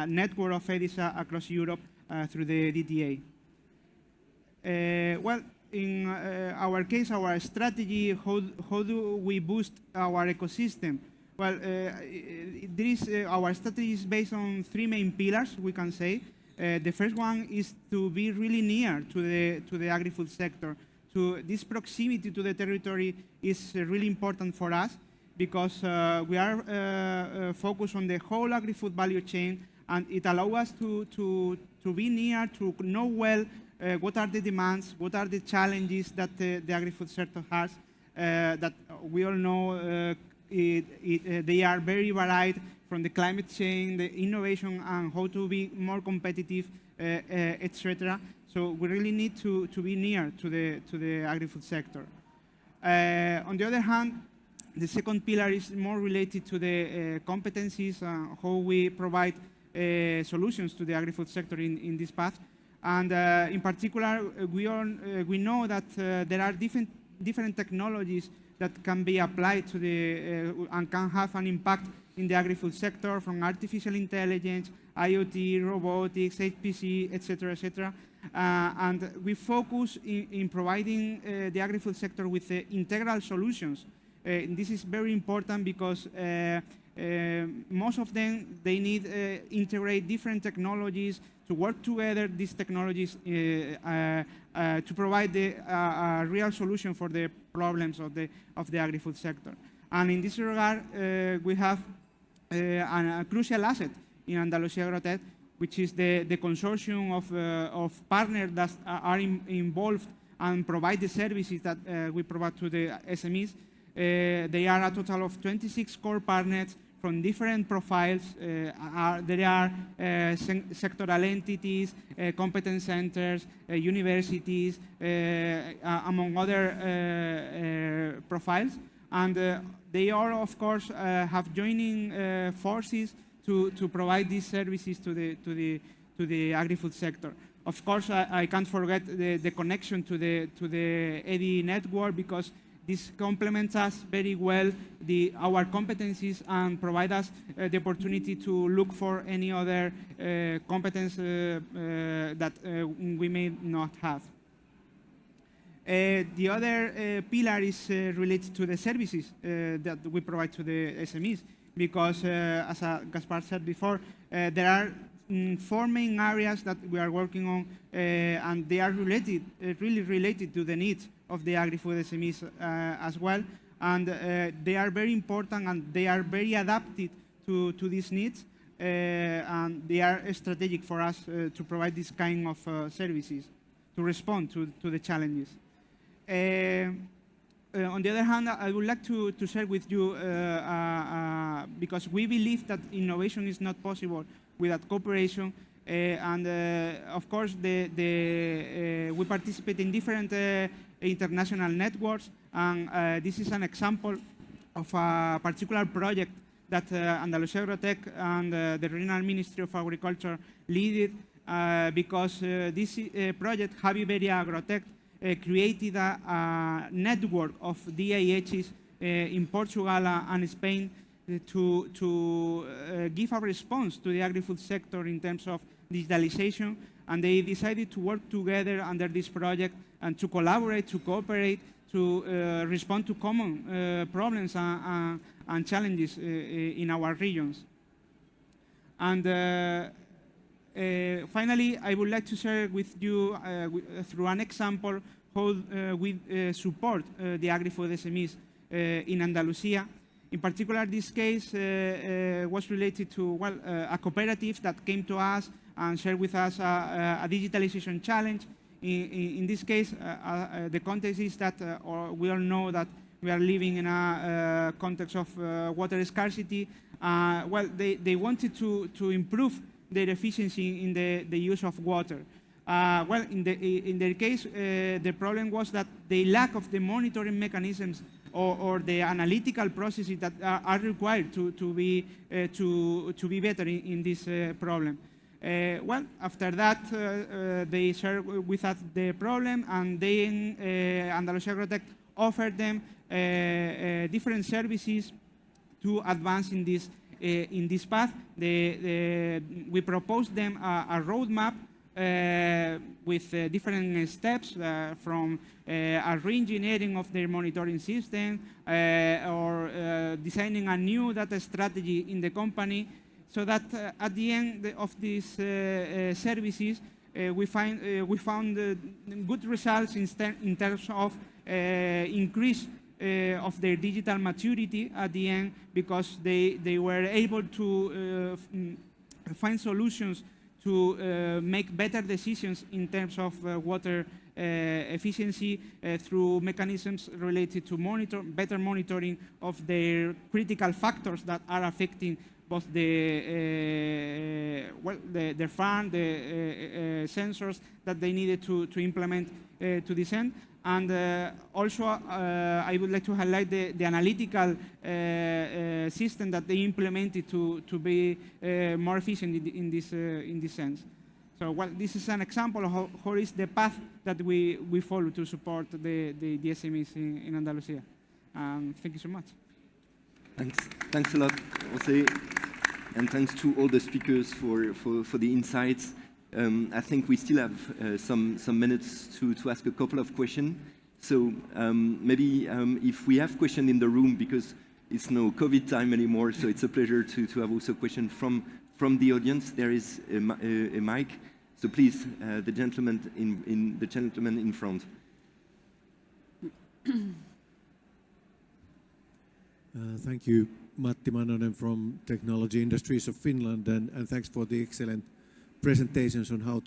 network of EDIs across Europe through the DTA. In our case, our strategy, how do we boost our ecosystem? Well, our strategy is based on 3 main pillars, we can say. The first one is to be really near to the agri-food sector. This proximity to the territory is really important for us because we are focused on the whole agri-food value chain, and it allows us to be near, to know well what are the demands, what are the challenges that the agri-food sector has, that we all know they are very varied, from the climate change, the innovation, and how to be more competitive, etc. So we really need to be near to the agri-food sector. On the other hand, the second pillar is more related to the competencies, how we provide solutions to the agri-food sector in this path. And in particular, we know that there are different technologies that can be applied to and can have an impact in the agri-food sector, from artificial intelligence, IoT, robotics, HPC, etc., etc. And we focus in providing the agri-food sector with integral solutions. This is very important because most of them, they need integrate different technologies to work together, these technologies, to provide a real solution for the problems of the agri-food sector. And in this regard, we have a crucial asset in Andalusia Agrotech, which is the consortium of partners that are involved and provide the services that we provide to the SMEs. They are a total of 26 core partners from different profiles. There are sectoral entities, competence centers, universities, among other profiles. And they all, of course, have joining forces to provide these services to the agri-food sector. Of course, I can't forget the connection to the EDI network, because this complements us very well, our competencies, and provide us the opportunity to look for any other competence that we may not have. The other pillar is related to the services that we provide to the SMEs, because as Gaspar said before, there are 4 main areas that we are working on, and they are related, really related to the needs of the agri-food SMEs as well. And they are very important, and they are very adapted to these needs, and they are strategic for us to provide this kind of services to respond to the challenges. On the other hand, I would like to share with you, because we believe that innovation is not possible without cooperation, and of course we participate in different international networks, and this is an example of a particular project that Andalusia Agrotech and the Regional Ministry of Agriculture lead, because this project, Javi Beria Agrotech, created a network of DIHs in Portugal and Spain to give a response to the agri-food sector in terms of digitalization, and they decided to work together under this project and to collaborate, to cooperate, to respond to common problems and challenges in our regions. And finally, I would like to share with you through an example how we support the agri-food SMEs in Andalusia. In particular, this case was related to a cooperative that came to us and shared with us a digitalization challenge. In this case, the context is that we all know that We are living in a context of water scarcity. Well, they wanted to improve their efficiency in the use of water. Well, in their case, the problem was that the lack of the monitoring mechanisms or the analytical processes that are required to be better in this problem. Well, after that, they shared with us the problem, and then Andalusia Agrotech offered them different services to advance in this path. We proposed them a roadmap with different steps from a re-engineering of their monitoring system or designing a new data strategy in the company, so that at the end of these services, we found good results in terms of increase of their digital maturity at the end, because they were able to find solutions to make better decisions in terms of water efficiency through mechanisms related to better monitoring of their critical factors that are affecting both their farm, the sensors that they needed to implement to this end. And also, I would like to highlight the analytical system that they implemented to be more efficient in this sense. So, well, this is an example of how is the path that we follow to support the SMEs in Andalusia. Thank you so much. Thanks a lot, Jose, and thanks to all the speakers for the insights. I think we still have some minutes to ask a couple of questions. So maybe if we have questions in the room, because it's no COVID time anymore, so it's a pleasure to have also questions from the audience. There is a mic, so please, the gentleman in front. Thank you, Matti Manonen from Technology Industries of Finland, and thanks for the excellent presentations on how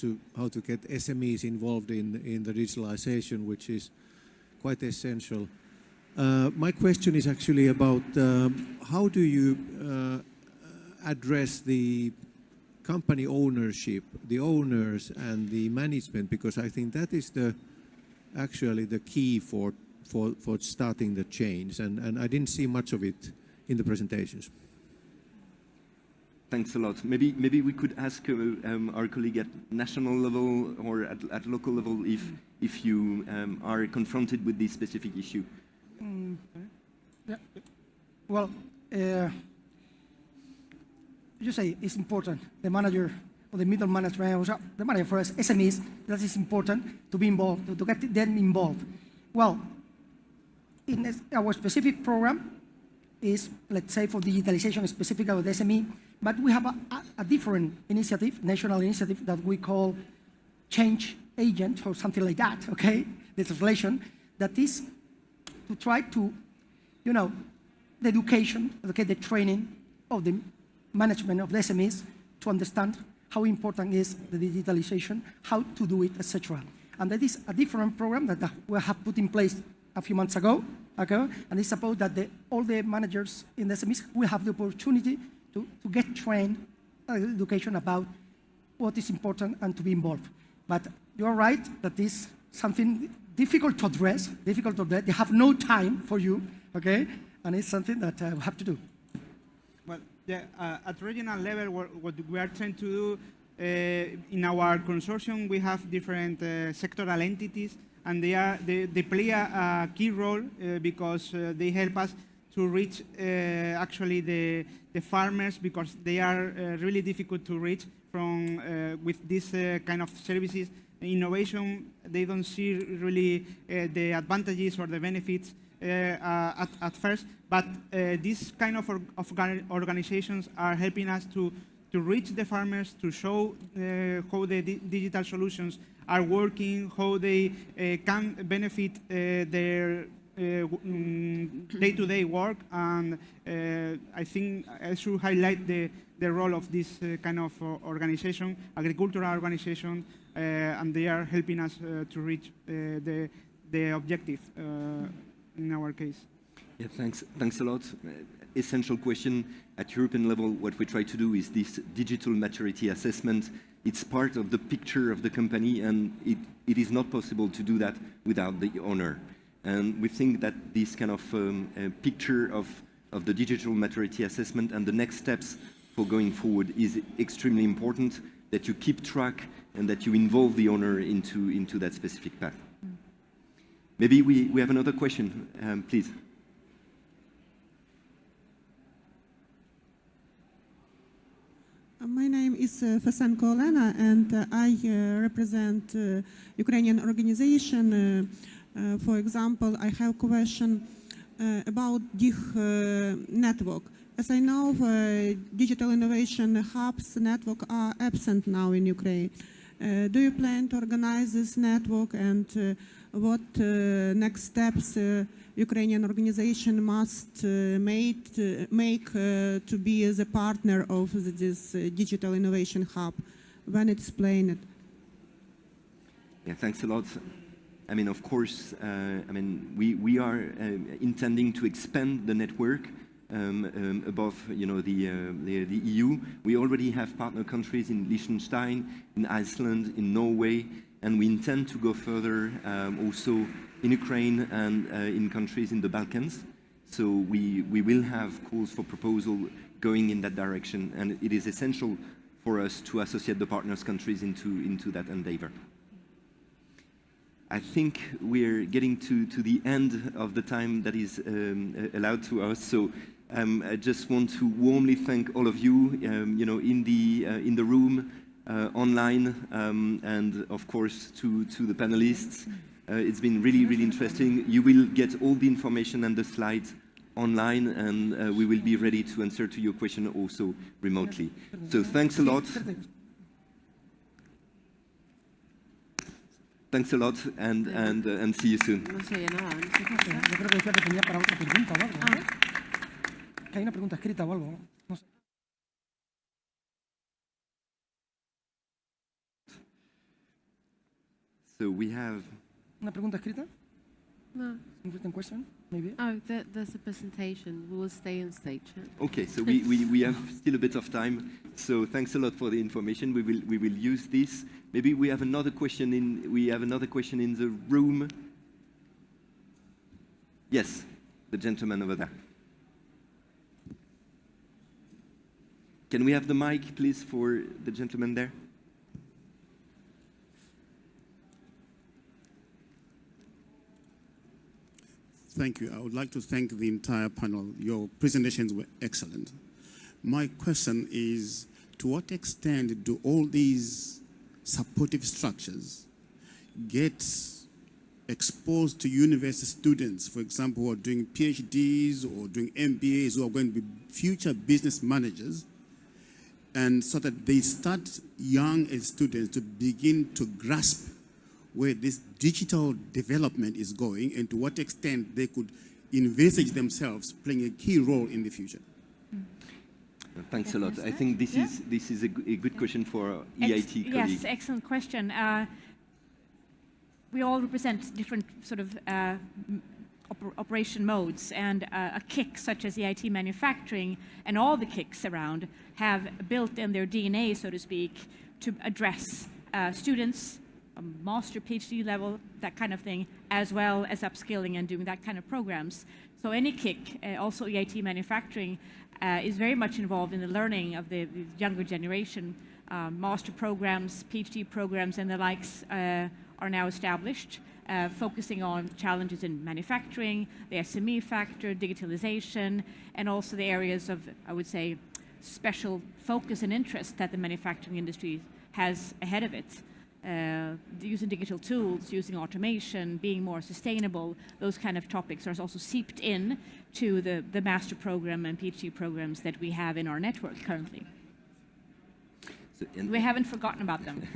to get SMEs involved in the digitalization, which is quite essential. My question is actually about how do you address the company ownership, the owners and the management, because I think that is actually the key for starting the change, and I didn't see much of it in the presentations. Thanks a lot. Maybe we could ask our colleague at national level or at local level if you are confronted with this specific issue. Yeah. Well, you say it's important. The manager or the middle management, the manager for us, SMEs, that is important to be involved, to get them involved. Well, in our specific program is, let's say, for digitalization specific about SME, but we have a different initiative, national initiative, that we call Change Agent or something like that, okay? The translation, that is to try to, the education, okay, the training of the management of the SMEs to understand how important is the digitalization, how to do it, etc. And that is a different program that we have put in place a few months ago, okay? And it's supposed that all the managers in the SMEs will have the opportunity to get trained education about what is important and to be involved. But you're right that is something difficult to address. They have no time for you, okay? And it's something that we have to do. Well, yeah, at regional level, what we are trying to do in our consortium, we have different sectoral entities, and they play a key role because they help us to reach actually the farmers, because they are really difficult to reach from with this kind of services. Innovation, they don't see really the advantages or the benefits at first, but these kind of organizations are helping us to reach the farmers, to show how the digital solutions are working, how they can benefit their day-to-day work. And I think I should highlight the role of this kind of organization, agricultural organization, and they are helping us to reach the objective in our case. Yeah, thanks a lot. Essential question. At European level, what we try to do is this digital maturity assessment. It's part of the picture of the company, and it is not possible to do that without the owner. And we think that this kind of picture of the digital maturity assessment and the next steps for going forward is extremely important, that you keep track and that you involve the owner into that specific path. Maybe we have another question, please. My name is Fesenko Olena, and I represent Ukrainian organization. For example, I have a question about DIH network. As I know, digital innovation hubs network are absent now in Ukraine. Do you plan to organize this network, and what next steps Ukrainian organization must make to be the partner of this digital innovation hub when it's planned? Yeah, thanks a lot. I mean, of course, we are intending to expand the network above, the EU. We already have partner countries in Liechtenstein, in Iceland, in Norway, and we intend to go further also in Ukraine and in countries in the Balkans. So we will have calls for proposal going in that direction, and it is essential for us to associate the partners countries into that endeavor. I think we're getting to the end of the time that is allowed to us. So I just want to warmly thank all of you, in the room, online, and of course to the panelists. It's been really, really interesting. You will get all the information and the slides online, and we will be ready to answer to your question also remotely. So thanks a lot. Thanks a lot, and see you soon. No se oye nada, no sé qué Yo creo que decía que tenía para otra pregunta o algo, ¿no? Que hay una pregunta escrita o algo, no sé. So we have... ¿Una pregunta escrita? No. Some written question, maybe? Oh, there's a presentation. We will stay on stage. Okay, so we have still a bit of time. So thanks a lot for the information. We will use this. Maybe we have another question in the room. Yes, the gentleman over there. Can we have the mic, please, for the gentleman there? Thank you. I would like to thank the entire panel. Your presentations were excellent. My question is, to what extent do all these supportive structures get exposed to university students, for example, who are doing PhDs or doing MBAs, who are going to be future business managers, and so that they start young as students to begin to grasp where this digital development is going, and to what extent they could envisage themselves playing a key role in the future? Thanks a lot. I think this is a good question for EIT colleagues. Yes, excellent question. We all represent different sort of operation modes, and a KIC such as EIT manufacturing and all the KICs around have built in their DNA, so to speak, to address students, master, PhD level, that kind of thing, as well as upskilling and doing that kind of programs. So any KIC, also EIT manufacturing, is very much involved in the learning of the younger generation. Master programs, PhD programs, and the likes are now established, focusing on challenges in manufacturing, the SME factor, digitalization, and also the areas of, I would say, special focus and interest that the manufacturing industry has ahead of it. Using digital tools, using automation, being more sustainable, those kind of topics are also seeped in to the master program and PhD programs that we have in our network currently. So, we haven't forgotten about them.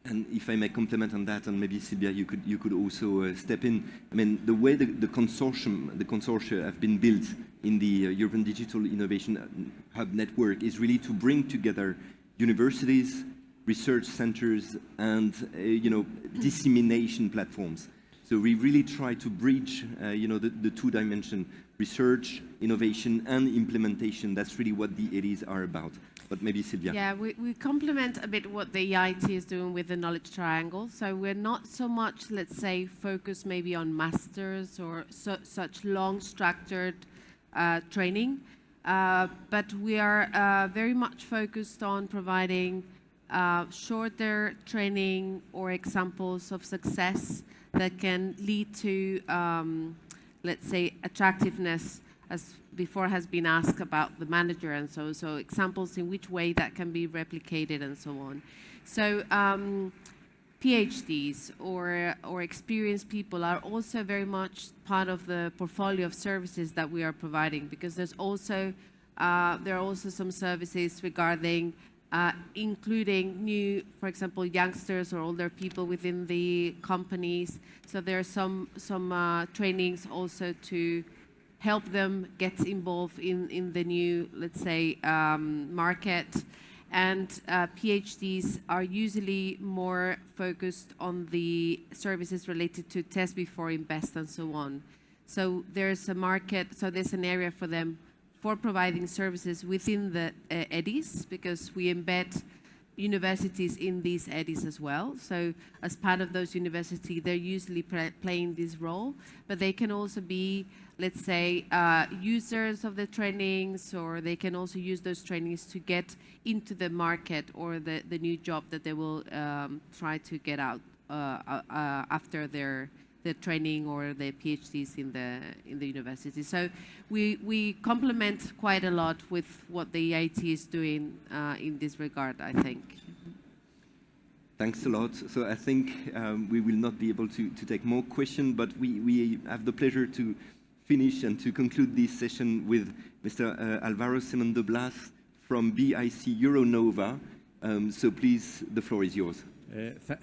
And if I may comment on that, and maybe Sylvia, you could also step in. I mean, the way the consortia have been built in the European Digital Innovation Hub network is really to bring together universities, research centers, and dissemination platforms. So we really try to bridge, the two dimensions: research, innovation, and implementation. That's really what the EDIs are about. But maybe Sylvia. Yeah, we complement a bit what the EIT is doing with the knowledge triangle. So we're not so much, let's say, focused maybe on masters or such long structured training, but we are very much focused on providing shorter training or examples of success that can lead to, let's say, attractiveness, as before has been asked about the manager and so examples in which way that can be replicated and so on. So PhDs or experienced people are also very much part of the portfolio of services that we are providing, because there's also there are also some services regarding including new, for example, youngsters or older people within the companies. So there are some trainings also to help them get involved in the new, let's say, market. And PhDs are usually more focused on the services related to test before invest and so on. So there's a market, so there's an area for them for providing services within the EDIs, because we embed universities in these EDIs as well. So as part of those universities, they're usually playing this role, but they can also be, let's say, users of the trainings, or they can also use those trainings to get into the market or the new job that they will try to get out after their training or the PhDs in the university. So we complement quite a lot with what the EIT is doing in this regard, I think. Thanks a lot. So I think we will not be able to take more questions, but we have the pleasure to finish and to conclude this session with Mr. Alvaro Simon de Blas from BIC Euronova. So please, the floor is yours.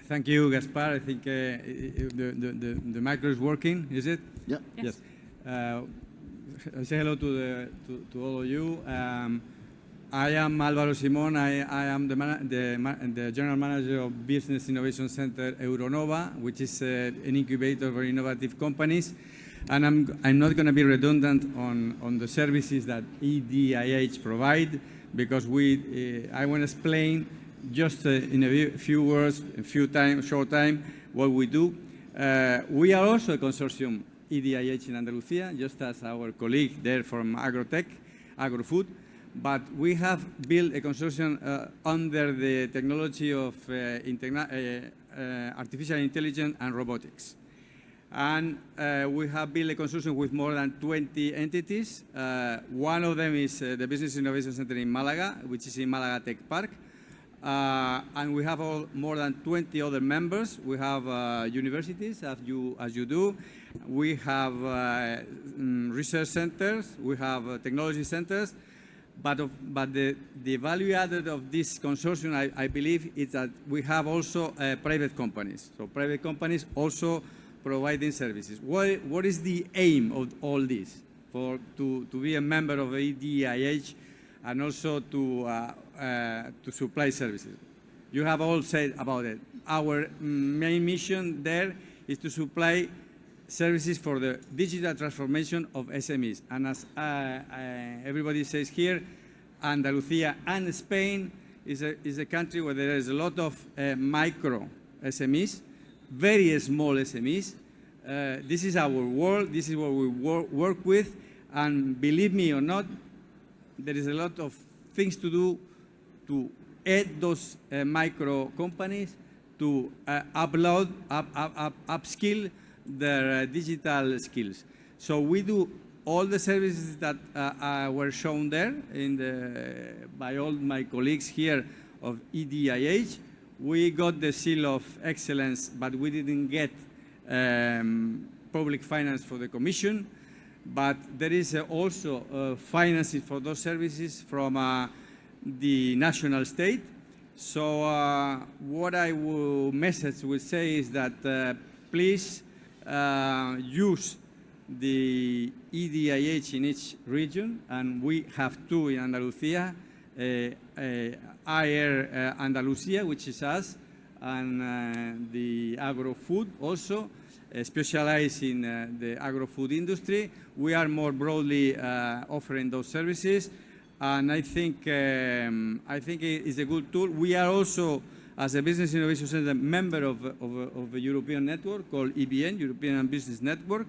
Thank you, Gaspar. I think the micro is working, is it? Yeah. Yes. I say hello to all of you. I am Álvaro Simón. I am the General Manager of Business Innovation Center Euronova, which is an incubator for innovative companies. And I'm not going to be redundant on the services that EDIH provide, because I want to explain just in a few words, short time, what we do. We are also a consortium, EDIH in Andalusia, just as our colleague there from Agrofood, but we have built a consortium under the technology of artificial intelligence and robotics. And we have built a consortium with more than 20 entities. One of them is the Business Innovation Center in Malaga, which is in Malaga Tech Park. And we have more than 20 other members. We have universities, as you do. We have research centers. We have technology centers. But the value added of this consortium, I believe, is that we have also private companies. So private companies also providing services. What is the aim of all this? To be a member of EDIH and also to supply services. You have all said about it. Our main mission there is to supply services for the digital transformation of SMEs. And as everybody says here, Andalusia and Spain is a country where there is a lot of micro SMEs, very small SMEs. This is our world. This is what we work with. And believe me or not, there is a lot of things to do to aid those micro companies to upskill their digital skills. So we do all the services that were shown there by all my colleagues here of EDIH. We got the seal of excellence, but we didn't get public finance for the commission. But there is also financing for those services from the national state. So what I will say is that please use the EDIH in each region, and we have two in Andalusia, IR Andalusia, which is us, and the agro-food also, specialized in the agro-food industry. We are more broadly offering those services, and I think it's a good tool. We are also, as a Business Innovation Center, member of a European network called EBN, European Business Network,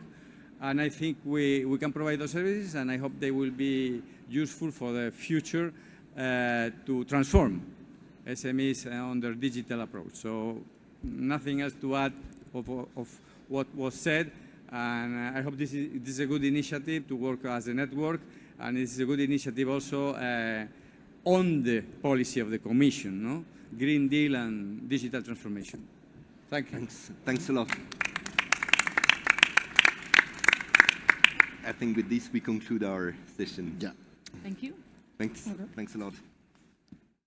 and I think we can provide those services, and I hope they will be useful for the future to transform SMEs on their digital approach. So nothing else to add of what was said, and I hope this is a good initiative to work as a network, and this is a good initiative also on the policy of the Commission, no? Green Deal and digital transformation. Thank you. Thanks a lot. I think with this we conclude our session. Yeah. Thank you. Thanks a lot.